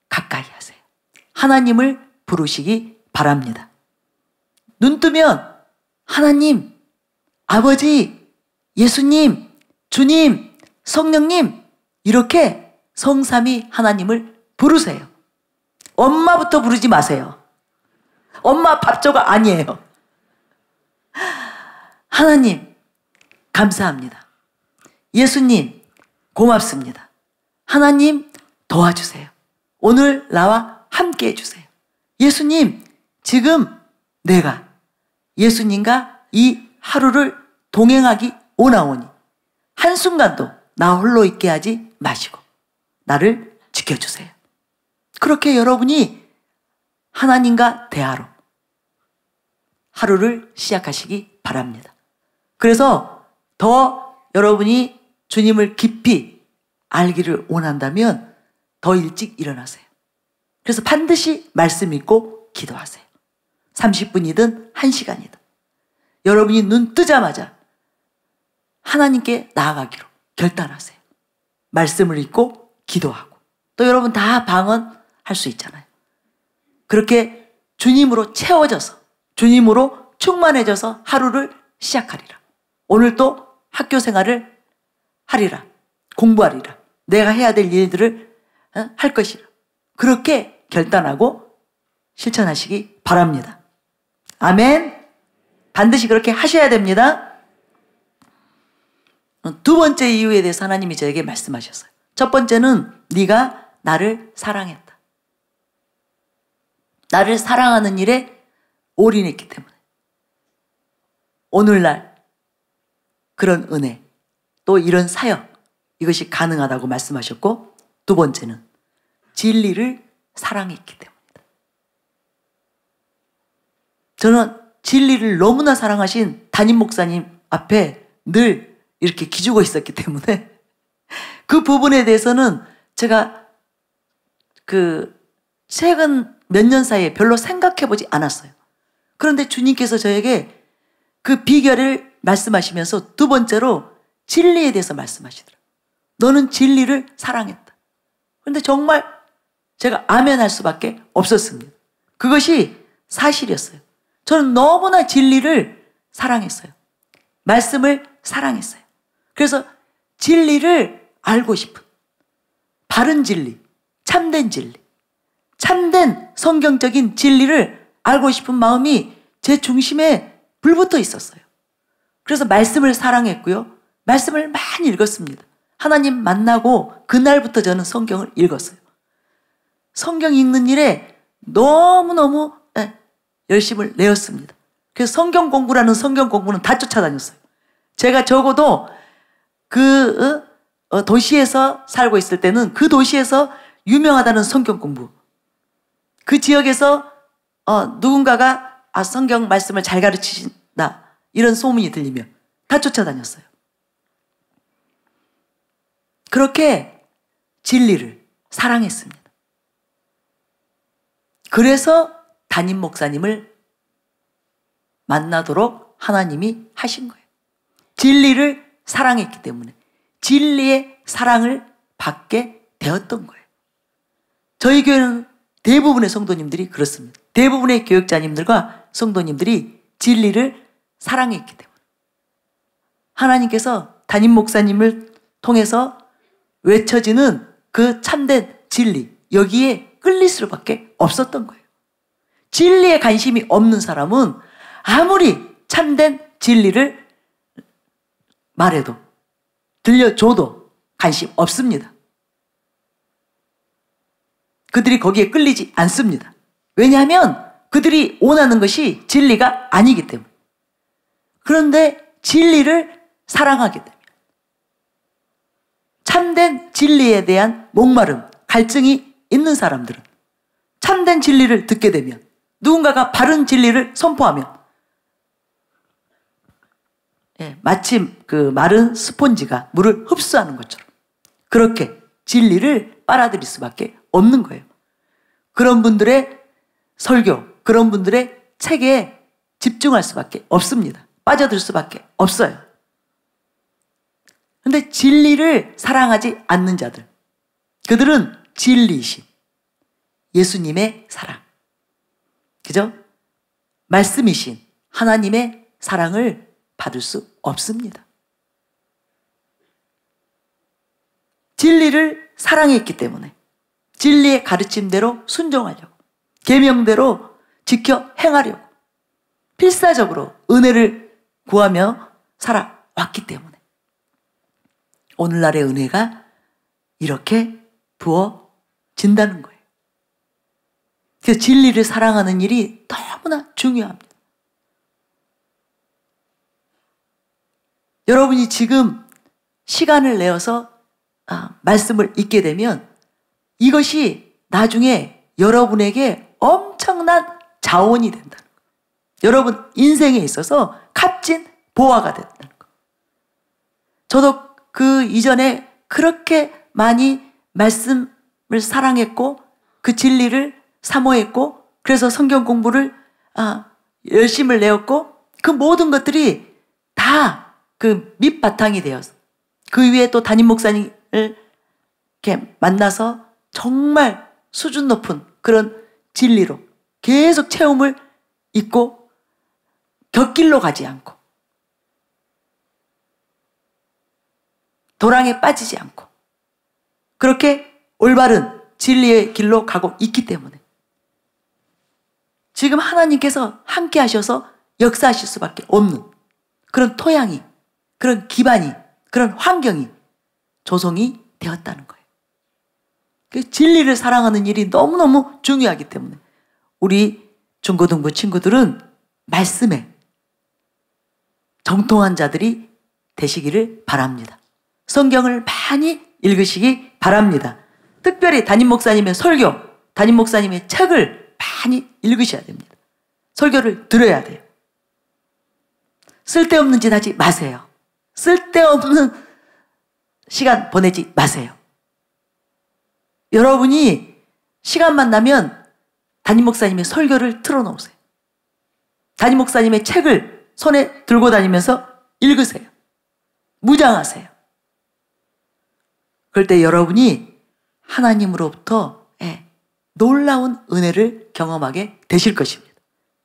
가까이 하세요. 하나님을 부르시기 바랍니다. 눈 뜨면 하나님, 아버지, 예수님, 주님, 성령님 이렇게 성삼위 하나님을 부르세요. 엄마부터 부르지 마세요. 엄마 밥조가 아니에요. 하나님 감사합니다. 예수님 고맙습니다. 하나님 도와주세요. 오늘 나와 함께 해주세요. 예수님 지금 내가 예수님과 이 하루를 동행하기 원하오니 한순간도 나 홀로 있게 하지 마시고 나를 지켜주세요. 그렇게 여러분이 하나님과 대화로 하루를 시작하시기 바랍니다. 그래서 더 여러분이 주님을 깊이 알기를 원한다면 더 일찍 일어나세요. 그래서 반드시 말씀 읽고 기도하세요. 30분이든 1시간이든 여러분이 눈 뜨자마자 하나님께 나아가기로 결단하세요. 말씀을 읽고 기도하고 또 여러분 다 방언할 수 있잖아요. 그렇게 주님으로 채워져서 주님으로 충만해져서 하루를 시작하리라. 오늘 또 학교 생활을 하리라. 공부하리라. 내가 해야 될 일들을 할 것이라. 그렇게 결단하고 실천하시기 바랍니다. 아멘. 반드시 그렇게 하셔야 됩니다. 두 번째 이유에 대해서 하나님이 저에게 말씀하셨어요. 첫 번째는 네가 나를 사랑했다. 나를 사랑하는 일에 올인했기 때문에 오늘날 그런 은혜 또 이런 사역 이것이 가능하다고 말씀하셨고 두 번째는 진리를 사랑했기 때문이다. 저는 진리를 너무나 사랑하신 담임 목사님 앞에 늘 이렇게 기죽어 있었기 때문에 그 부분에 대해서는 제가 최근 몇 년 사이에 별로 생각해 보지 않았어요. 그런데 주님께서 저에게 그 비결을 말씀하시면서 두 번째로 진리에 대해서 말씀하시더라고요. 너는 진리를 사랑했다. 그런데 정말 제가 아멘 할 수밖에 없었습니다. 그것이 사실이었어요. 저는 너무나 진리를 사랑했어요. 말씀을 사랑했어요. 그래서 진리를 알고 싶은, 바른 진리, 참된 진리, 참된 성경적인 진리를 알고 싶은 마음이 제 중심에 불붙어 있었어요. 그래서 말씀을 사랑했고요. 말씀을 많이 읽었습니다. 하나님 만나고 그날부터 저는 성경을 읽었어요. 성경 읽는 일에 너무너무 열심을 내었습니다. 그래서 성경 공부라는 성경 공부는 다 쫓아다녔어요. 제가 적어도 도시에서 살고 있을 때는 그 도시에서 유명하다는 성경 공부, 그 지역에서 누군가가 성경 말씀을 잘 가르치신다 이런 소문이 들리면 다 쫓아다녔어요. 그렇게 진리를 사랑했습니다. 그래서 담임 목사님을 만나도록 하나님이 하신 거예요. 진리를 사랑했기 때문에 진리의 사랑을 받게 되었던 거예요. 저희 교회는 대부분의 성도님들이 그렇습니다. 대부분의 교육자님들과 성도님들이 진리를 사랑했기 때문에 하나님께서 담임 목사님을 통해서 외쳐지는 그 참된 진리, 여기에 끌릴 수밖에 없었던 거예요. 진리에 관심이 없는 사람은 아무리 참된 진리를 말해도 들려줘도 관심 없습니다. 그들이 거기에 끌리지 않습니다. 왜냐하면 그들이 원하는 것이 진리가 아니기 때문에. 그런데 진리를 사랑하기 때문에, 참된 진리에 대한 목마름, 갈증이 있는 사람들은 참된 진리를 듣게 되면, 누군가가 바른 진리를 선포하면 마침 그 마른 스폰지가 물을 흡수하는 것처럼 그렇게 진리를 빨아들일 수밖에 없는 거예요. 그런 분들의 설교, 그런 분들의 책에 집중할 수밖에 없습니다. 빠져들 수밖에 없어요. 그런데 진리를 사랑하지 않는 자들, 그들은 진리이신 예수님의 사랑, 그죠? 말씀이신 하나님의 사랑을 받을 수 없습니다. 진리를 사랑했기 때문에 진리의 가르침대로 순종하려고, 계명대로 지켜 행하려고 필사적으로 은혜를 구하며 살아왔기 때문에 오늘날의 은혜가 이렇게 부어진다는 거예요. 그래서 진리를 사랑하는 일이 너무나 중요합니다. 여러분이 지금 시간을 내어서 말씀을 읽게 되면 이것이 나중에 여러분에게 엄청난 자원이 된다는 거예요. 여러분 인생에 있어서 값진 보화가 된다는 거예요. 저도 그 이전에 그렇게 많이 말씀을 사랑했고 그 진리를 사모했고 그래서 성경 공부를 열심을 내었고 그 모든 것들이 다 그 밑바탕이 되어서 그 위에 또 담임 목사님을 이렇게 만나서 정말 수준 높은 그런 진리로 계속 체험을 있고 곁길로 가지 않고 도랑에 빠지지 않고 그렇게 올바른 진리의 길로 가고 있기 때문에 지금 하나님께서 함께 하셔서 역사하실 수밖에 없는 그런 토양이, 그런 기반이, 그런 환경이 조성이 되었다는 거예요. 그 진리를 사랑하는 일이 너무너무 중요하기 때문에 우리 중고등부 친구들은 말씀에 정통한 자들이 되시기를 바랍니다. 성경을 많이 읽으시기 바랍니다. 특별히 담임 목사님의 설교, 담임 목사님의 책을 많이 읽으셔야 됩니다. 설교를 들어야 돼요. 쓸데없는 짓 하지 마세요. 쓸데없는 시간 보내지 마세요. 여러분이 시간만 나면 담임 목사님의 설교를 틀어놓으세요. 담임 목사님의 책을 손에 들고 다니면서 읽으세요. 무장하세요. 그럴 때 여러분이 하나님으로부터 놀라운 은혜를 경험하게 되실 것입니다.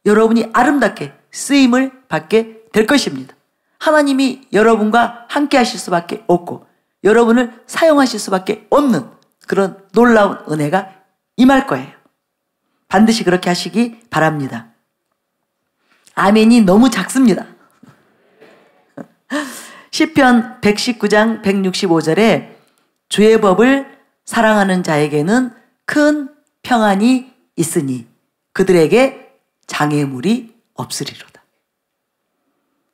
여러분이 아름답게 쓰임을 받게 될 것입니다. 하나님이 여러분과 함께 하실 수밖에 없고 여러분을 사용하실 수밖에 없는 그런 놀라운 은혜가 임할 거예요. 반드시 그렇게 하시기 바랍니다. 아멘이 너무 작습니다. 시편 119장 165절에 주의 법을 사랑하는 자에게는 큰 평안이 있으니 그들에게 장애물이 없으리로다.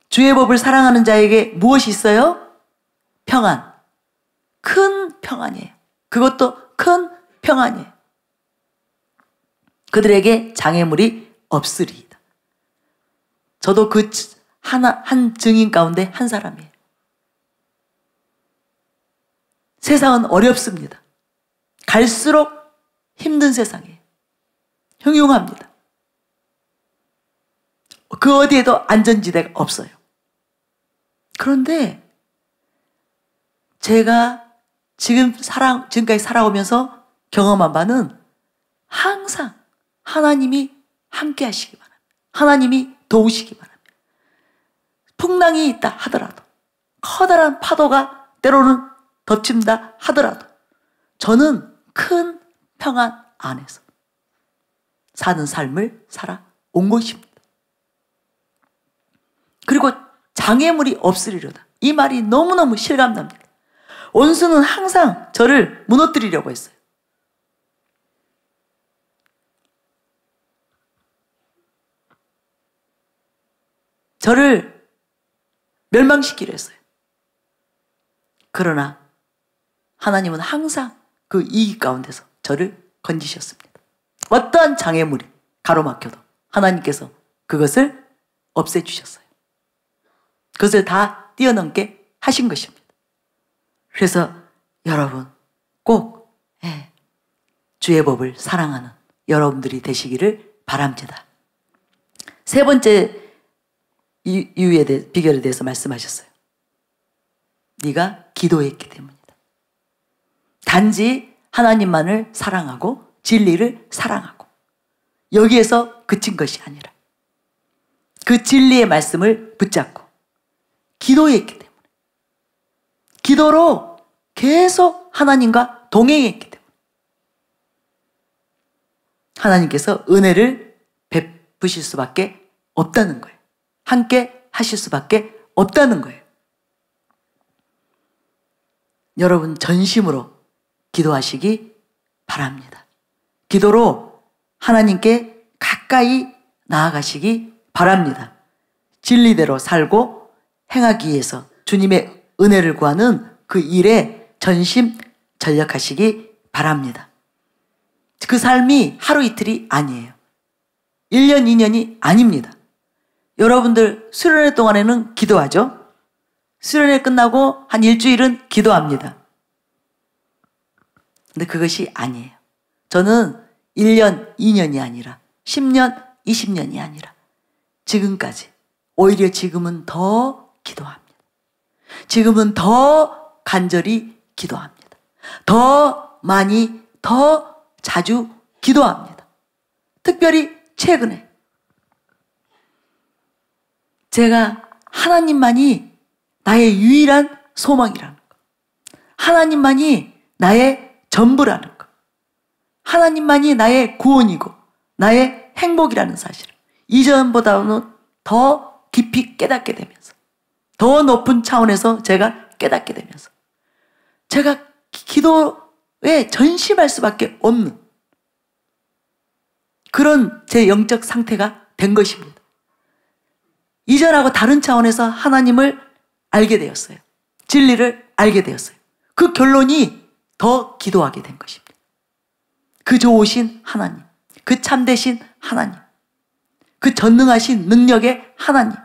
주의 법을 사랑하는 자에게 무엇이 있어요? 평안. 큰 평안이에요. 그것도 큰 평안이에요. 그들에게 장애물이 없으리이다. 저도 그 한 증인 가운데 한 사람이에요. 세상은 어렵습니다. 갈수록 힘든 세상이에요. 흉흉합니다. 그 어디에도 안전지대가 없어요. 그런데 제가 지금까지 살아오면서 경험한 바는 항상 하나님이 함께 하시기 바랍니다. 하나님이 도우시기 바랍니다. 풍랑이 있다 하더라도, 커다란 파도가 때로는 덮친다 하더라도 저는 큰 평안 안에서 사는 삶을 살아온 것입니다. 그리고 장애물이 없으리로다. 이 말이 너무너무 실감납니다. 원수는 항상 저를 무너뜨리려고 했어요. 저를 멸망시키려 했어요. 그러나 하나님은 항상 그 이익 가운데서 저를 건지셨습니다. 어떠한 장애물이 가로막혀도 하나님께서 그것을 없애주셨어요. 그것을 다 뛰어넘게 하신 것입니다. 그래서 여러분 꼭 주의 법을 사랑하는 여러분들이 되시기를 바랍니다. 세 번째 비결에 대해서 말씀하셨어요. 네가 기도했기 때문이다. 단지 하나님만을 사랑하고 진리를 사랑하고 여기에서 그친 것이 아니라 그 진리의 말씀을 붙잡고 기도했기 때문에 기도로 계속 하나님과 동행했기 때문에 하나님께서 은혜를 베푸실 수밖에 없다는 거예요. 함께 하실 수밖에 없다는 거예요. 여러분 전심으로 기도하시기 바랍니다. 기도로 하나님께 가까이 나아가시기 바랍니다. 진리대로 살고 행하기 위해서 주님의 은혜를 구하는 그 일에 전심전력하시기 바랍니다. 그 삶이 하루 이틀이 아니에요. 1년, 2년이 아닙니다. 여러분들 수련회 동안에는 기도하죠. 수련회 끝나고 한 일주일은 기도합니다. 근데 그것이 아니에요. 저는 1년, 2년이 아니라 10년, 20년이 아니라 지금까지 오히려 지금은 더 기도합니다. 지금은 더 간절히 기도합니다. 더 많이, 더 자주 기도합니다. 특별히 최근에 제가 하나님만이 나의 유일한 소망이라는 것, 하나님만이 나의 전부라는 것, 하나님만이 나의 구원이고 나의 행복이라는 사실을 이전보다는 더 깊이 깨닫게 되면서 더 높은 차원에서 제가 깨닫게 되면서 제가 기도에 전심할 수밖에 없는 그런 제 영적 상태가 된 것입니다. 이전하고 다른 차원에서 하나님을 알게 되었어요. 진리를 알게 되었어요. 그 결론이 더 기도하게 된 것입니다. 그 좋으신 하나님, 그 참되신 하나님, 그 전능하신 능력의 하나님,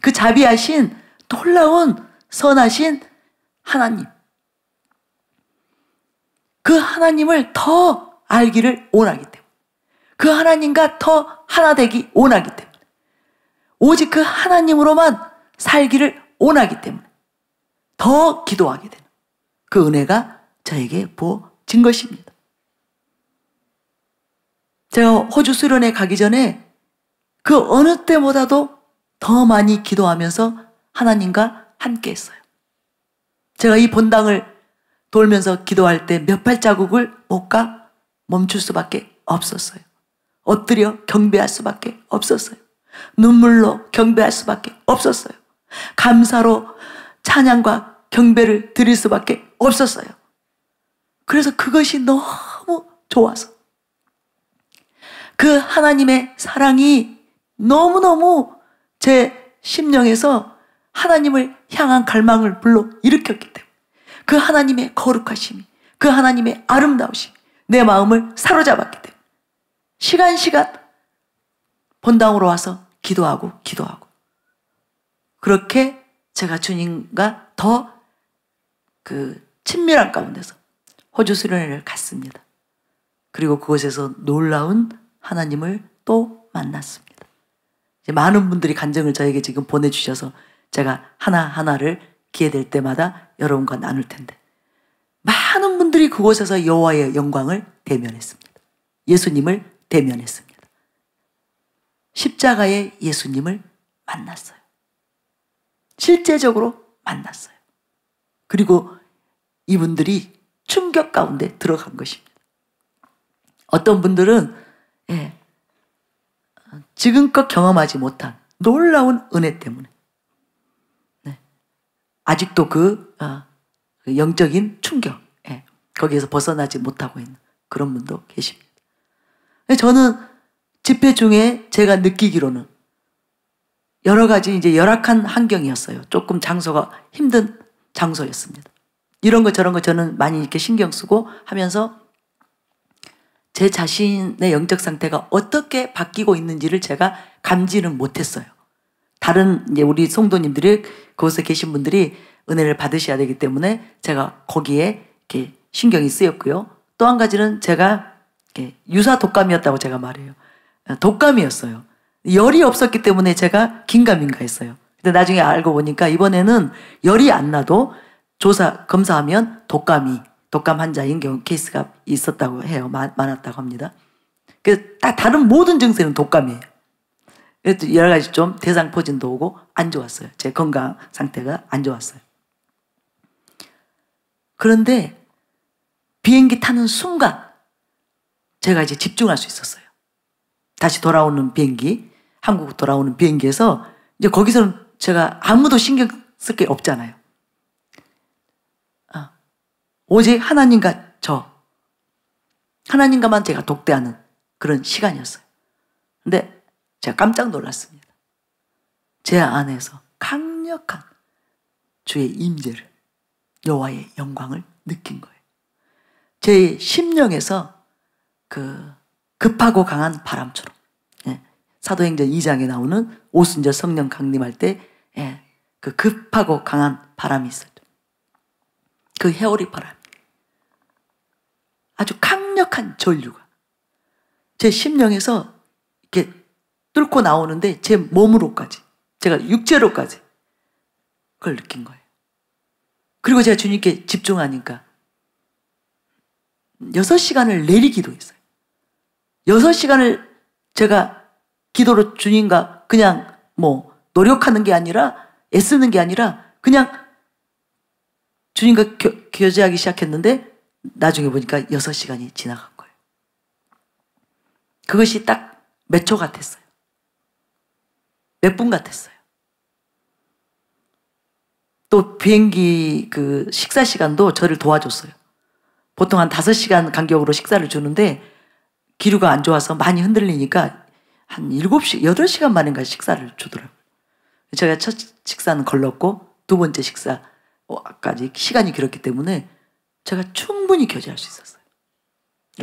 그 자비하신 놀라운 선하신 하나님. 그 하나님을 더 알기를 원하기 때문에, 그 하나님과 더 하나 되기 원하기 때문에, 오직 그 하나님으로만 살기를 원하기 때문에 더 기도하게 되는 그 은혜가 저에게 부어진 것입니다. 제가 호주 수련회 가기 전에 그 어느 때보다도 더 많이 기도하면서 하나님과 함께 했어요. 제가 이 본당을 돌면서 기도할 때 몇 발자국을 못 가 멈출 수밖에 없었어요. 엎드려 경배할 수밖에 없었어요. 눈물로 경배할 수밖에 없었어요. 감사로 찬양과 경배를 드릴 수밖에 없었어요. 그래서 그것이 너무 좋아서, 그 하나님의 사랑이 너무너무 제 심령에서 하나님을 향한 갈망을 불러 일으켰기 때문에, 그 하나님의 거룩하심이, 그 하나님의 아름다우심이 내 마음을 사로잡았기 때문에 시간 본당으로 와서 기도하고 그렇게 제가 주님과 더 그 친밀한 가운데서 호주 수련회를 갔습니다. 그리고 그곳에서 놀라운 하나님을 또 만났습니다. 이제 많은 분들이 간증을 저에게 지금 보내주셔서 제가 하나하나를 기회 될 때마다 여러분과 나눌 텐데, 많은 분들이 그곳에서 여호와의 영광을 대면했습니다. 예수님을 대면했습니다. 십자가의 예수님을 만났어요. 실제적으로 만났어요. 그리고 이분들이 충격 가운데 들어간 것입니다. 어떤 분들은 지금껏 경험하지 못한 놀라운 은혜 때문에 아직도 그 영적인 충격, 거기에서 벗어나지 못하고 있는 그런 분도 계십니다. 저는 집회 중에 제가 느끼기로는 여러 가지 이제 열악한 환경이었어요. 조금 장소가 힘든 장소였습니다. 이런 거 저런 거 저는 많이 이렇게 신경 쓰고 하면서 제 자신의 영적 상태가 어떻게 바뀌고 있는지를 제가 감지는 못했어요. 다른 이제 우리 성도님들이, 그곳에 계신 분들이 은혜를 받으셔야 되기 때문에 제가 거기에 이렇게 신경이 쓰였고요. 또 한 가지는 제가 유사 독감이었다고 제가 말해요. 독감이었어요. 열이 없었기 때문에 제가 긴가민가 했어요. 근데 나중에 알고 보니까 이번에는 열이 안 나도 검사하면 독감 환자인 경우 케이스가 있었다고 해요. 많았다고 합니다. 그래서 다른 모든 증세는 독감이에요. 그래서 여러 가지 좀 대상포진도 오고 안 좋았어요. 제 건강 상태가 안 좋았어요. 그런데 비행기 타는 순간 제가 이제 집중할 수 있었어요. 다시 돌아오는 비행기, 한국 돌아오는 비행기에서 이제 거기서는 제가 아무도 신경 쓸 게 없잖아요. 오직 하나님과 하나님과만 제가 독대하는 그런 시간이었어요. 근데 제가 깜짝 놀랐습니다. 제 안에서 강력한 주의 임재를, 여호와의 영광을 느낀 거예요. 제 심령에서 그 급하고 강한 바람처럼, 사도행전 2장에 나오는 오순절 성령 강림할 때 그 급하고 강한 바람이 있었죠. 그 회오리 바람, 아주 강력한 전류가 제 심령에서 이렇게 뚫고 나오는데 제 몸으로까지, 제가 육체로까지 그걸 느낀 거예요. 그리고 제가 주님께 집중하니까 6시간을 내리 기도했어요. 6시간을 제가 기도로 주님과 그냥 노력하는 게 아니라, 애쓰는 게 아니라 그냥 주님과 교제하기 시작했는데 나중에 보니까 6시간이 지나간 거예요. 그것이 딱 몇 초 같았어요. 몇 분 같았어요. 또 비행기 그 식사 시간도 저를 도와줬어요. 보통 한 5시간 간격으로 식사를 주는데 기류가 안 좋아서 많이 흔들리니까 한 8시간 만인가 식사를 주더라고요. 제가 첫 식사는 걸렀고 두 번째 식사까지 시간이 길었기 때문에 제가 충분히 교제할 수 있었어요.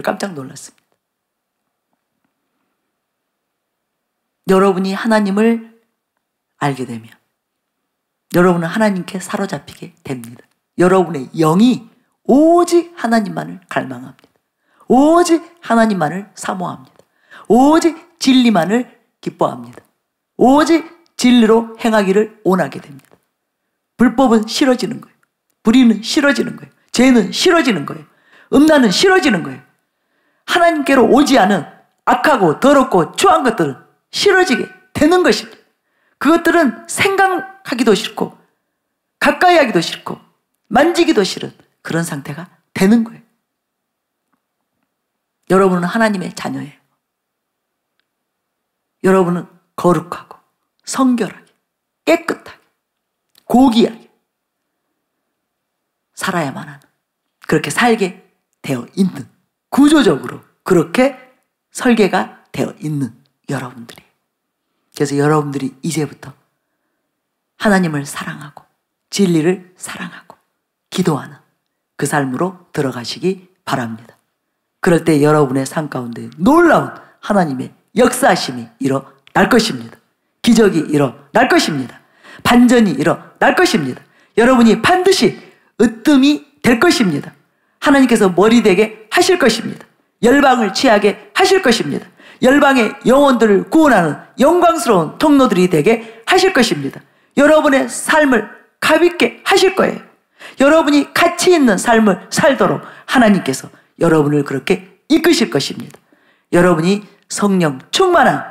깜짝 놀랐습니다. 여러분이 하나님을 알게 되면, 여러분은 하나님께 사로잡히게 됩니다. 여러분의 영이 오직 하나님만을 갈망합니다. 오직 하나님만을 사모합니다. 오직 진리만을 기뻐합니다. 오직 진리로 행하기를 원하게 됩니다. 불법은 싫어지는 거예요. 불의는 싫어지는 거예요. 죄는 싫어지는 거예요. 음란은 싫어지는 거예요. 하나님께로 오지 않은 악하고 더럽고 추한 것들은 싫어지게 되는 것입니다. 그것들은 생각하기도 싫고 가까이 하기도 싫고 만지기도 싫은 그런 상태가 되는 거예요. 여러분은 하나님의 자녀예요. 여러분은 거룩하고 성결하게 깨끗하게 고귀하게 살아야만 하는, 그렇게 살게 되어 있는, 구조적으로 그렇게 설계가 되어 있는 여러분들이에요. 그래서 여러분들이 이제부터 하나님을 사랑하고 진리를 사랑하고 기도하는 그 삶으로 들어가시기 바랍니다. 그럴 때 여러분의 삶 가운데 놀라운 하나님의 역사하심이 일어날 것입니다. 기적이 일어날 것입니다. 반전이 일어날 것입니다. 여러분이 반드시 으뜸이 될 것입니다. 하나님께서 머리 되게 하실 것입니다. 열방을 취하게 하실 것입니다. 열방의 영혼들을 구원하는 영광스러운 통로들이 되게 하실 것입니다. 여러분의 삶을 가볍게 하실 거예요. 여러분이 가치 있는 삶을 살도록 하나님께서 여러분을 그렇게 이끄실 것입니다. 여러분이 성령 충만한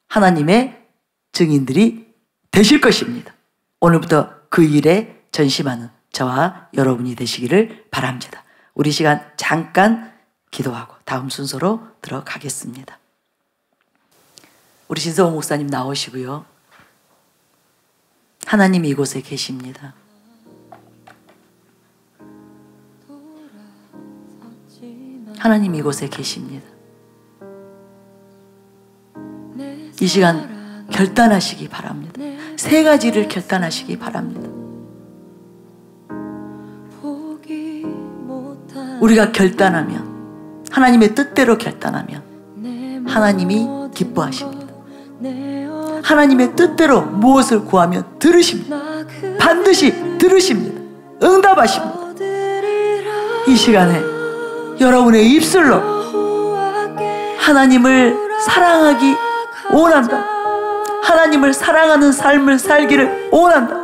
하나님의 증인들이 되실 것입니다. 오늘부터 그 일에 전심하는 저와 여러분이 되시기를 바랍니다. 우리 시간 잠깐 기도하고 다음 순서로 들어가겠습니다. 우리 신성호 목사님 나오시고요. 하나님 이곳에 계십니다. 하나님 이곳에 계십니다. 이 시간 결단하시기 바랍니다. 세 가지를 결단하시기 바랍니다. 우리가 결단하면, 하나님의 뜻대로 결단하면 하나님이 기뻐하십니다. 하나님의 뜻대로 무엇을 구하면 들으십니다. 반드시 들으십니다. 응답하십니다. 이 시간에 여러분의 입술로 하나님을 사랑하기 원한다. 하나님을 사랑하는 삶을 살기를 원한다.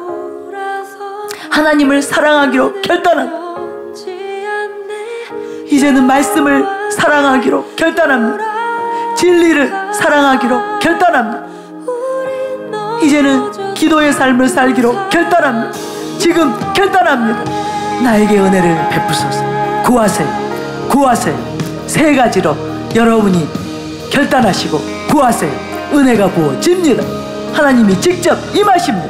하나님을 사랑하기로 결단한다. 이제는 말씀을 사랑하기로 결단합니다. 진리를 사랑하기로 결단합니다. 이제는 기도의 삶을 살기로 결단합니다. 지금 결단합니다. 나에게 은혜를 베푸소서. 구하세요. 구하세요. 세 가지로 여러분이 결단하시고 구하세요. 은혜가 부어집니다. 하나님이 직접 임하십니다.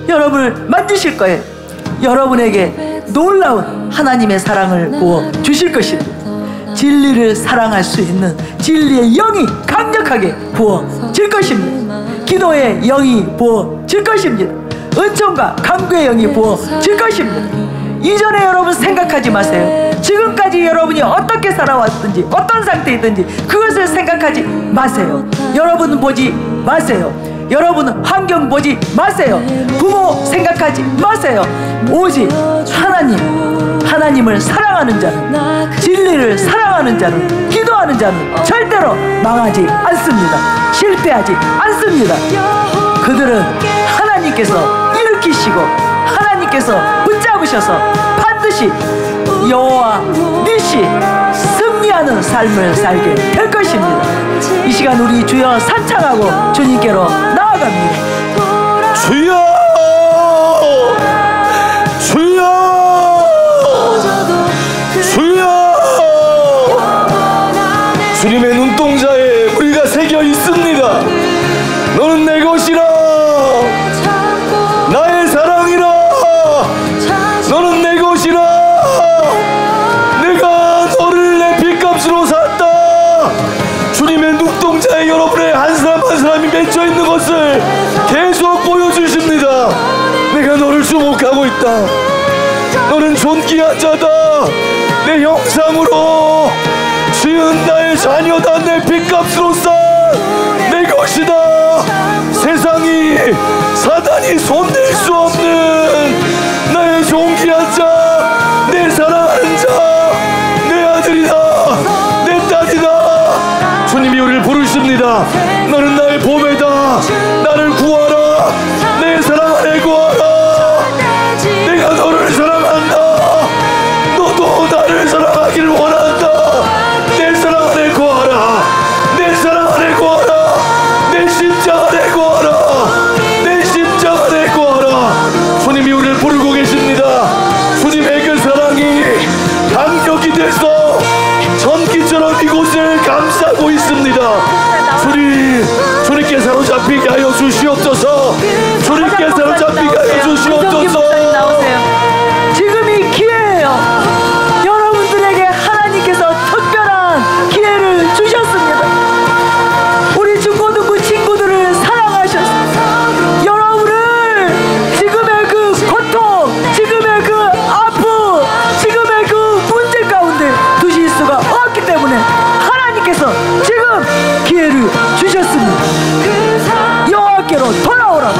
여러분을 만지실 거예요. 여러분에게 놀라운 하나님의 사랑을 부어 주실 것입니다. 진리를 사랑할 수 있는 진리의 영이 강력하게 부어질 것입니다. 기도의 영이 부어질 것입니다. 은총과 간구의 영이 부어질 것입니다. 이전에 여러분 생각하지 마세요. 지금까지 여러분이 어떻게 살아왔든지 어떤 상태이든지 그것을 생각하지 마세요. 여러분 보지 마세요. 여러분 환경 보지 마세요. 부모 생각하지 마세요. 오직 하나님을 사랑하는 자는, 진리를 사랑하는 자는, 기도하는 자는 절대로 망하지 않습니다. 실패하지 않습니다. 그들은 하나님께서 일으키시고 하나님께서 붙잡으셔서 반드시 여호와 니시 승리하는 삶을 살게 될 것입니다. 이 시간 우리 주여 산창하고 주님께로 나아갑니다. 주여! 주여! 주여! 주님의 눈동자에 우리가 새겨 있습니다. 너는 내 것이라, 나의 사랑이라, 너는 내 것이라, 내가 너를 내 핏값으로 샀다. 주님의 눈동자에 여러분의 한 사람 한 사람이 맺혀 있는 것을 계속 보여주십니다. 내가 너를 주목하고 있다. 너는 존귀한 자다. 내 형상으로 지은 나의 자녀다. 내 핏값으로 산 내 것이다. 세상이 사단이 손댈 수 없는 나의 존귀한 자, 내 사랑하는 자, 내 아들이다, 내 딸이다. 주님이 우리를 부르십니다. 너는 나의 보배다. 나를 구하라. 내 사랑 안에 구하라. 내가 너를 사랑한다. 너도 나를 사랑하기를 원한다. 내 사랑 안에 구하라. 내 사랑 안에 구하라. 내 심장 안에 구하라. 내 심장 안에 구하라. 주님이 우리를 부르고 계십니다. 주님의 그 사랑이 강력이 돼서 전기처럼 이곳을 감싸고 있습니다. 주님께 사로잡히게 하여 주시옵소서. 주님께 사로잡히게 하여 주시옵소서. 지금이 기회예요. 여러분들에게 하나님께서 특별한 기회를 주셨습니다. 우리 중고등부 친구들을 사랑하셔서 여러분을 지금의 그 고통, 지금의 그 아픔, 지금의 그 문제 가운데 두실 수가 없기 때문에 하나님께서 지금 기회를 주셨습니다. 여호와께로 돌아오라고,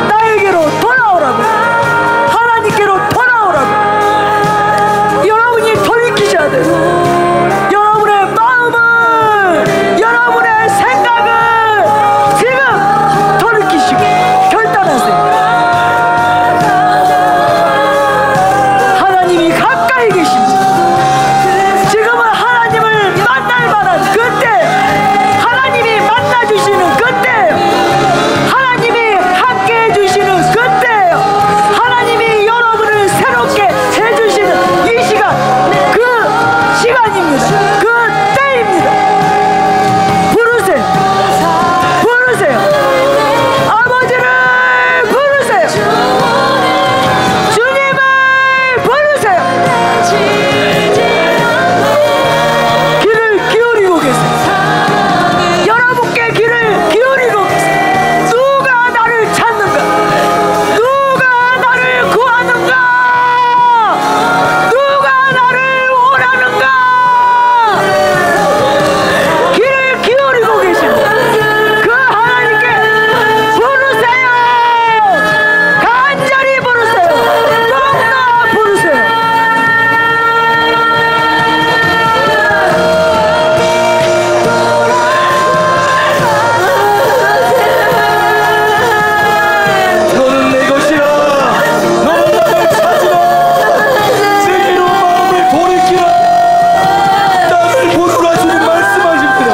나에게로 돌아오라고, 하나님께로 돌아오라고. 여러분이 돌이키셔야 돼요. 여러분의 마음을, 여러분의 생각을 지금 돌이키시고 결단하세요. 하나님이 가까이 계십니다. 지금은 하나님을 만날 만한 그때, 하나님이 만나주시는 그때예요. 하나님이 함께 해주시는 그때예요. 하나님이 여러분을 새롭게 해주시는 이 시간, 그 시간입니다. 그 때입니다. 부르세요. 부르세요. 아버지를 부르세요. 주님을 부르세요. 귀를 기울이고 계세요. 여러분께 귀를 기울이고 계세요. 누가 나를 찾는가? 누가 나를 구하는가? 누가 나를 원하는가? 귀를 기울이고 계십니다. 그 하나님께 부르세요. 간절히 부르세요. 너무나 부르세요. 너는 내 것이라. 너는 나를 찾으라. 내게로 마음을 돌이키라. 나를 부르라. 주님 말씀하십니다.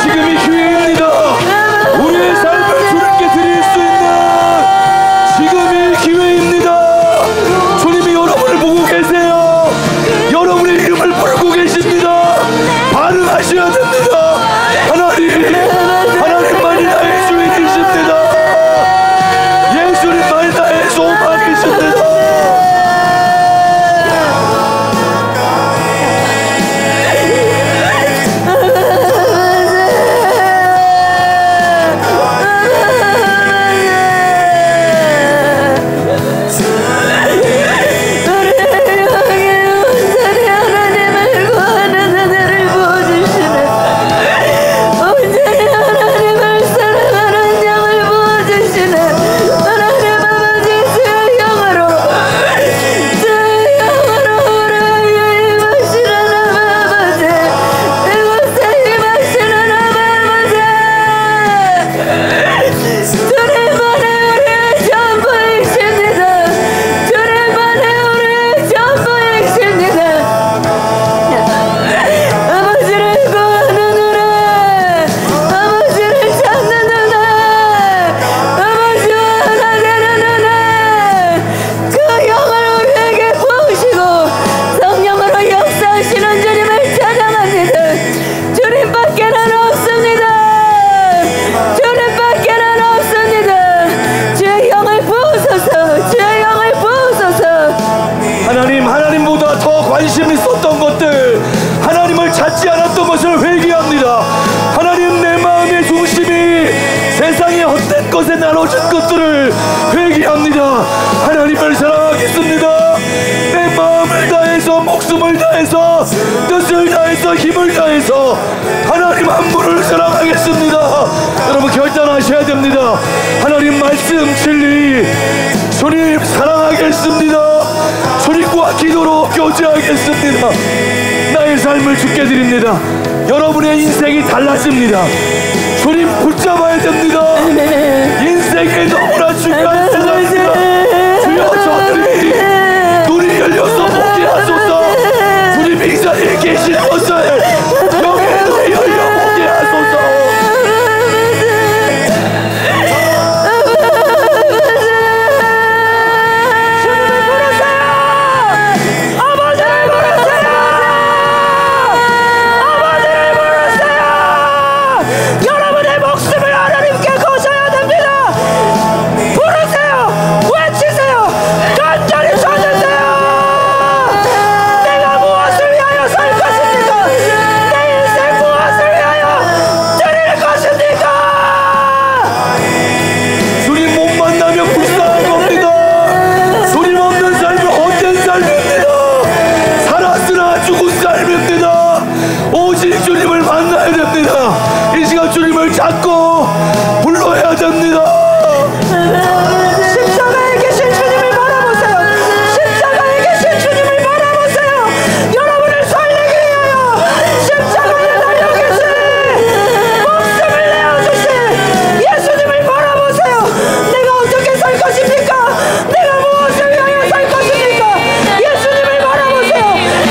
지금이 기회입니다. 우리의 삶을 주님께 드릴 수 있는 지금이 기회입니다. 주님이 여러분을 보고 계세요. 여러분의 이름을 부르고 계십니다. 반응하셔야 됩니다. 하나님만이 나의 주인이십니다. 예수님만이 나의 소망이십니다. 것에 나눠진 것들을 회개 얘기합니다. 하나님을 사랑하겠습니다. 내 마음을 다해서, 목숨을 다해서, 뜻을 다해서, 힘을 다해서 하나님 한 분을 사랑하겠습니다. 여러분 결단하셔야 됩니다. 하나님 말씀 진리 주님 사랑하겠습니다. 주님과 기도로 교제하겠습니다. 나의 삶을 주께 드립니다. 여러분의 인생이 달라집니다. 주님 붙잡아야 됩니다. 인생에 너무나 중요한 순간입니다. 주여 저들이 눈이 열려서 보게 하소서. 주님 이 자리에 계신 것을 영의 눈이 열려보게 하소서. 잡고 불러야 됩니다. 십자가에 계신 주님을 바라보세요. 십자가에 계신 주님을 바라보세요. 여러분을 살리기 위하여 십자가에 달려 계신 목숨을 내어주신 예수님을 바라보세요. 내가 어떻게 살 것입니까? 내가 무엇을 위하여 살 것입니까? 예수님을 바라보세요.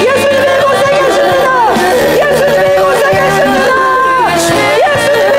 예수님이 이곳에 계십니다. 예수님이 이곳에 계십니다. 예수님이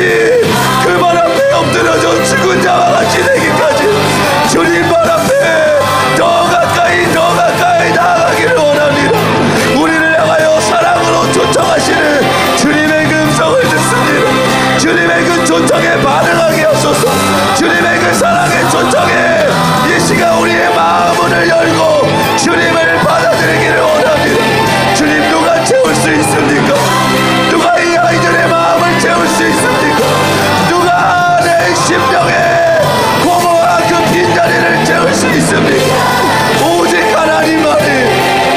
같이 그 발 앞에 엎드려져 죽은 자와 같이 되기까지 주님 발 앞에 더 가까이 나아가기를 원합니다. 우리를 향하여 사랑으로 초청하시는 주님의 그 음성을 듣습니다. 주님의 그 초청에 반응하게 하소서. 주님의 그 사랑의 초청에 이 시간 우리의 마음을 열고 주님을 받아들이기를 원합니다. 주님, 누가 채울 수 있습니까? 누가 이 아이들의 마음을 채울 수 있습니까? 누가 내 심령에 고모와 그 빈자리를 채울 수 있습니까? 오직 하나님만이,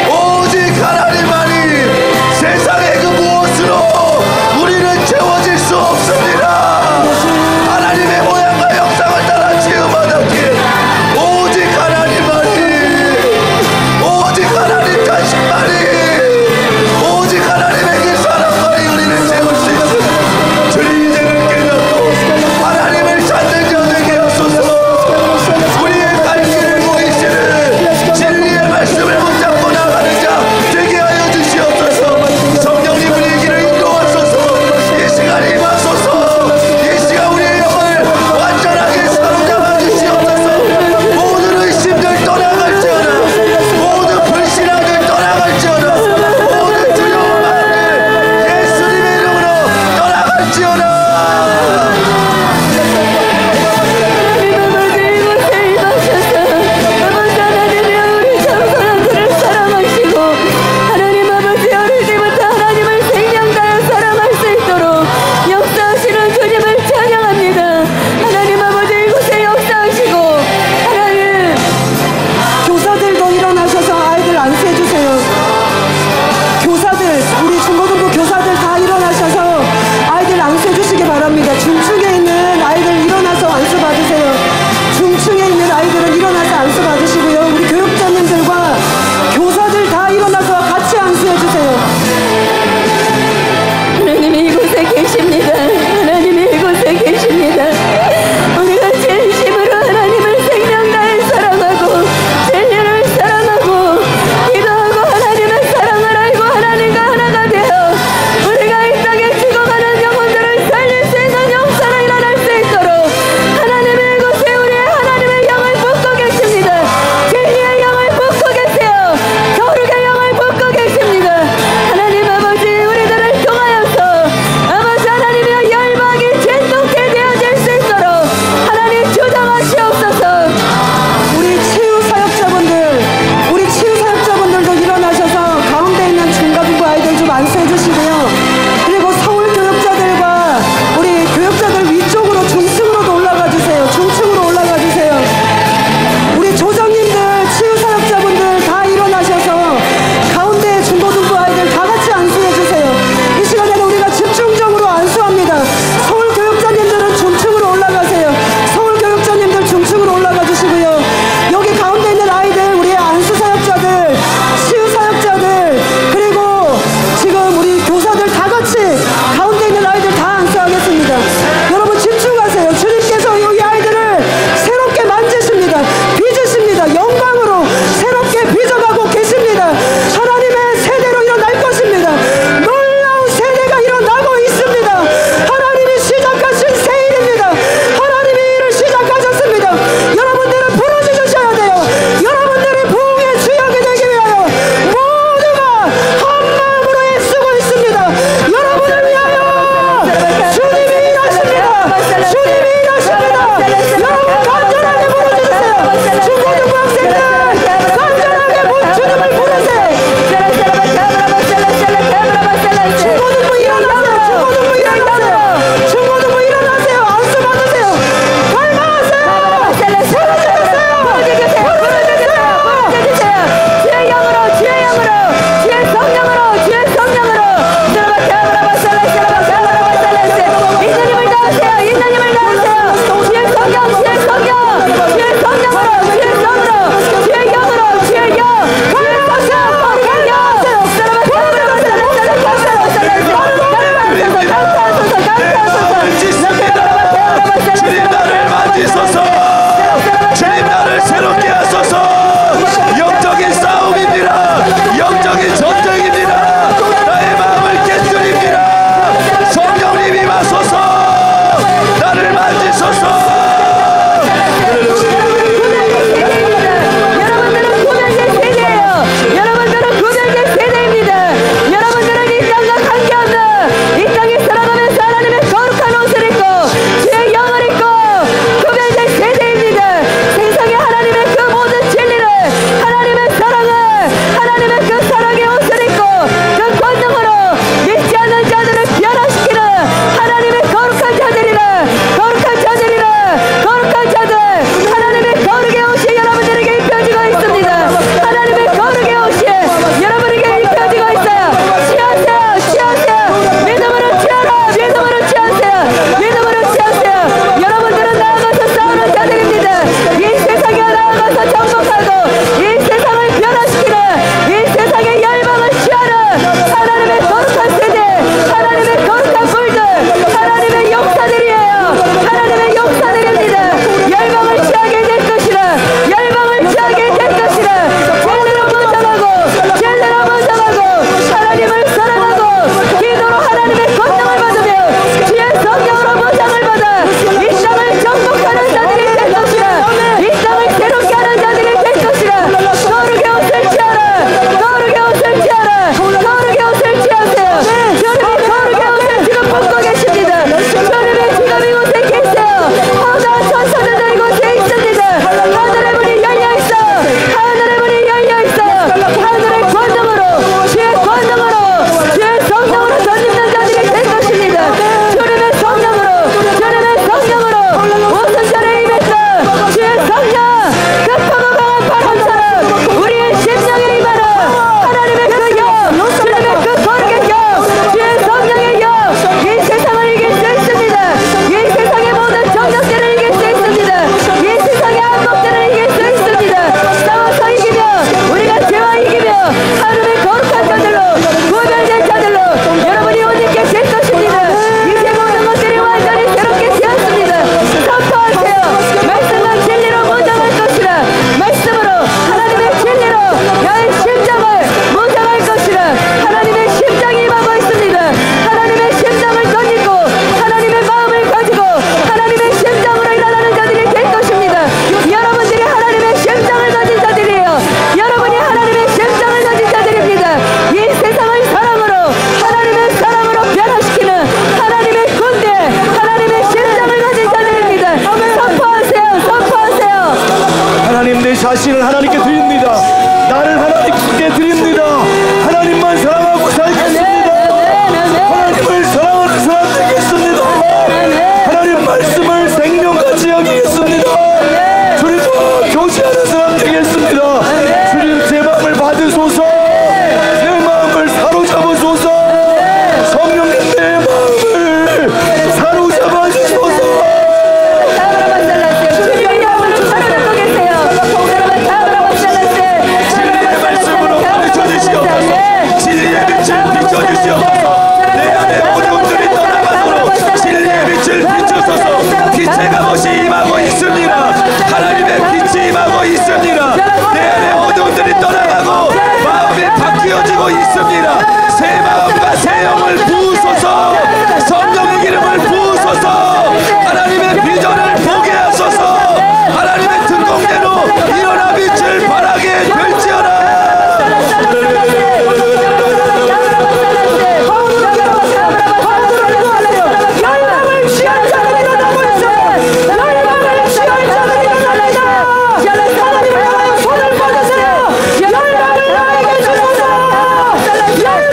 오직 하나님만이 세상의 그 무엇으로 우리는 채워질 수 없습니다. 하나님의 모양과 형상을 따라 지음받았기에 오직 하나님만이, 오직 하나님 자신만이, 오직 하나님의 그 사랑만이 우리를 채울 수 있습니다. 주님, 이제는 깨닫고 하나님을 찾는 자 되게 하소서. 우리의 갈 길을 보이시는 진리의 말씀을 붙잡고 나가는 자 되게 하여 주시옵소서. 성령님, 우리의 길을 인도하소서. 이 시간 임하소서. 이 시간 우리의 영을 완전하게 사로잡아 주시옵소서. 모든 의심들 떠나갈지어다. 모든 불신앙들 떠나갈지어다. 모든 두려운 마음들 예수님의 이름으로 떠나갈지어다. 하나님 아버지, 어릴 때부터 하나님을 생명 다여 사랑할 수 있도록 역사하시는 주님을 찬양합니다. 하나님 아버지, 이곳에 역사하시고 하나님 교사들도 일어나셔서 아이들 안수해주세요. 교사들, 우리 중고등부 교사들 다 일어나셔서 아이들 안수해주시기 바랍니다. 중층에 있는 아이들 일어나서 안수 받으세요. 중층에 있는 아이들은 일어나서 안수 받으시고요. 우리 교육자님들과 교사들 다 일어나서 같이 안수해주세요. 하나님이 이곳에 계십니다. 하나님이 이곳에 계십니다. 우리가 진심으로 하나님을 생명 다해 사랑하고 진리를 사랑하고 기도하고 하나님의 사랑을 알고 하나님과 하나가 되어 우리가 이 땅에 죽어가는 영혼들을 살릴 수 있는 역사를 일어날 수 있도록 하나님이 이곳에 우리의 하나님의 영을 붓고 계십니다. 진리의 영을 붓고 계세요. 거룩의 영을 붓고 계십니다. 하나님 아버지, 우리들을 통하여서 아버지 하나님의 열방이 진동케 되어질 수 있도록 하나님 주장하시옵소서. 우리 치유사역자분들도 일어나셔서 가운데 있는 중고등부 아이들 좀 안수해주시고요. 그리고 서울교육자들과 우리 교육자들 위쪽으로 중층으로도 올라가주세요. 중층으로 올라가주세요. 우리 조정님들, 치유사역자분들 다 일어나셔서 가운데 중고등부 아이들 다 같이 안수해주세요. 이 시간에는 우리가 집중적으로 안수합니다. 서울교육자님들은 중층으로 올라가세요. 서울교육자님들 중층으로 올라가 주시고요. 여기 가운데 있는 아이들, 우리의 안수사역자들, 치유사역자들, 그리고 지금 우리 교사들 다 같이 가운데 있는 아이들 다 안수하겠습니다. 여러분 집중하세요. 주님께서 이 아이들을 새롭게 만지십니다. 빚으십니다. 영광으로 새롭게 빚어가고 계십니다. 하나님의 세대로 일어날 것입니다. 놀라운 세대가 일어나고 있습니다. 하나님이 시작하신 새 일입니다. 하나님이 일을 시작하셨습니다. 여러분들은 부르짖으셔야 돼요. 여러분들이 부흥의 주역이 되기 위하여 모두가 한 마음으로 애쓰고 있습니다. 여러분을 위하여 주님이 일하십니다. 주님이 일하십니다. 여러분 간절하게 부르짖으세요. 중고등부 학생들 간절하게 주님을 부르세요. 중고등부 일어나세요. 중고등부 일어나세요. 중고등부 일어나세요. 안수 받으세요. 갈망하세요. 부르짖으세요. 부르짖으세요. 주의 영으로, 주의 영으로, 주의 성령으로, 주의 성령으로 인자님을 낳으세요. 인자님을 낳으세요. 주의 성령, 주의 성령, 주의 성령으로, 주의 성으로, 주의 믿습니다. 새 마음과 새 영을 부으소서. 성령의 기름을 부으소서. 하나님의 비전을 보게 하소서. 하나님의 특공대로 일어나 빛을 발하게 될지어다. 열방을 취한 자는 일어나고 있어요. 열방을 취한 자는 일어납니다. 하나님을 향하여 손을 뻗으세요. 열방을 나에게 주소서. 열방을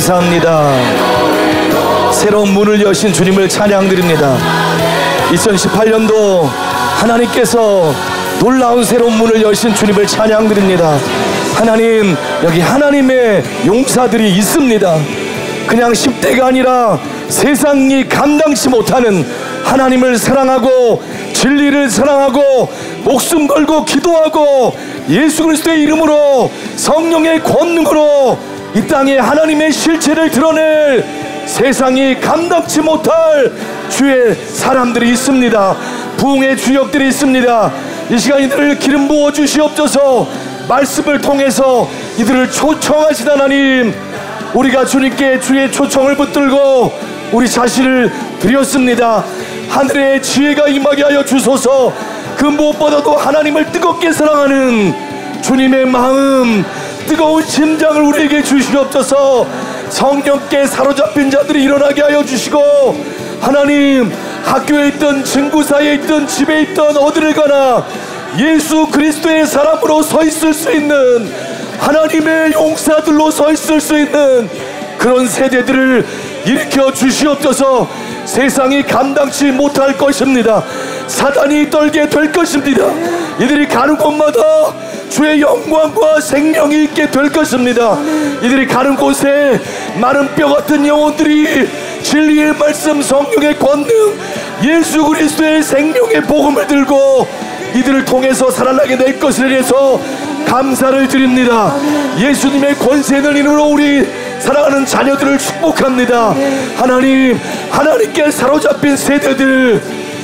감사합니다. 새로운 문을 여신 주님을 찬양드립니다. 2018년도 하나님께서 놀라운 새로운 문을 여신 주님을 찬양드립니다. 하나님, 여기 하나님의 용사들이 있습니다. 그냥 10대가 아니라 세상이 감당치 못하는 하나님을 사랑하고 진리를 사랑하고 목숨 걸고 기도하고 예수 그리스도의 이름으로 성령의 권능으로 이 땅에 하나님의 실체를 드러낼 세상이 감당치 못할 주의 사람들이 있습니다. 부흥의 주역들이 있습니다. 이 시간 이들을 기름 부어 주시옵소서. 말씀을 통해서 이들을 초청하신 하나님, 우리가 주님께 주의 초청을 붙들고 우리 자신을 드렸습니다. 하늘의 지혜가 임하게 하여 주소서. 그 무엇보다도 하나님을 뜨겁게 사랑하는 주님의 마음, 뜨거운 심장을 우리에게 주시옵소서. 성령께 사로잡힌 자들이 일어나게 하여 주시고, 하나님, 학교에 있든 친구사이에 있든 집에 있든 어디를 가나 예수 그리스도의 사람으로 서 있을 수 있는, 하나님의 용사들로 서 있을 수 있는 그런 세대들을 일으켜 주시옵소서. 세상이 감당치 못할 것입니다. 사단이 떨게 될 것입니다. 이들이 가는 곳마다 주의 영광과 생명이 있게 될 것입니다. 이들이 가는 곳에 마른 뼈 같은 영혼들이 진리의 말씀, 성령의 권능, 예수 그리스도의 생명의 복음을 들고 이들을 통해서 살아나게 될 것을 위해서 감사를 드립니다. 예수님의 권세 있는 이름으로 우리 사랑하는 자녀들을 축복합니다. 하나님, 하나님께 사로잡힌 세대들,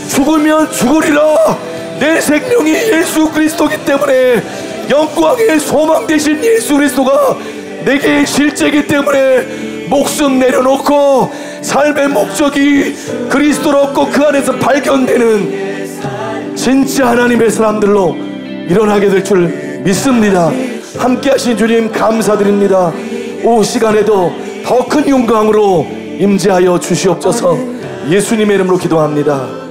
죽으면 죽으리라. 내 생명이 예수 그리스도이기 때문에, 영광의 소망 되신 예수 그리스도가 내게 실제이기 때문에 목숨 내려놓고 삶의 목적이 그리스도로 없고 그 안에서 발견되는 진짜 하나님의 사람들로 일어나게 될 줄 믿습니다. 함께 하신 주님 감사드립니다. 오후 시간에도 더 큰 영광으로 임재하여 주시옵소서. 예수님의 이름으로 기도합니다.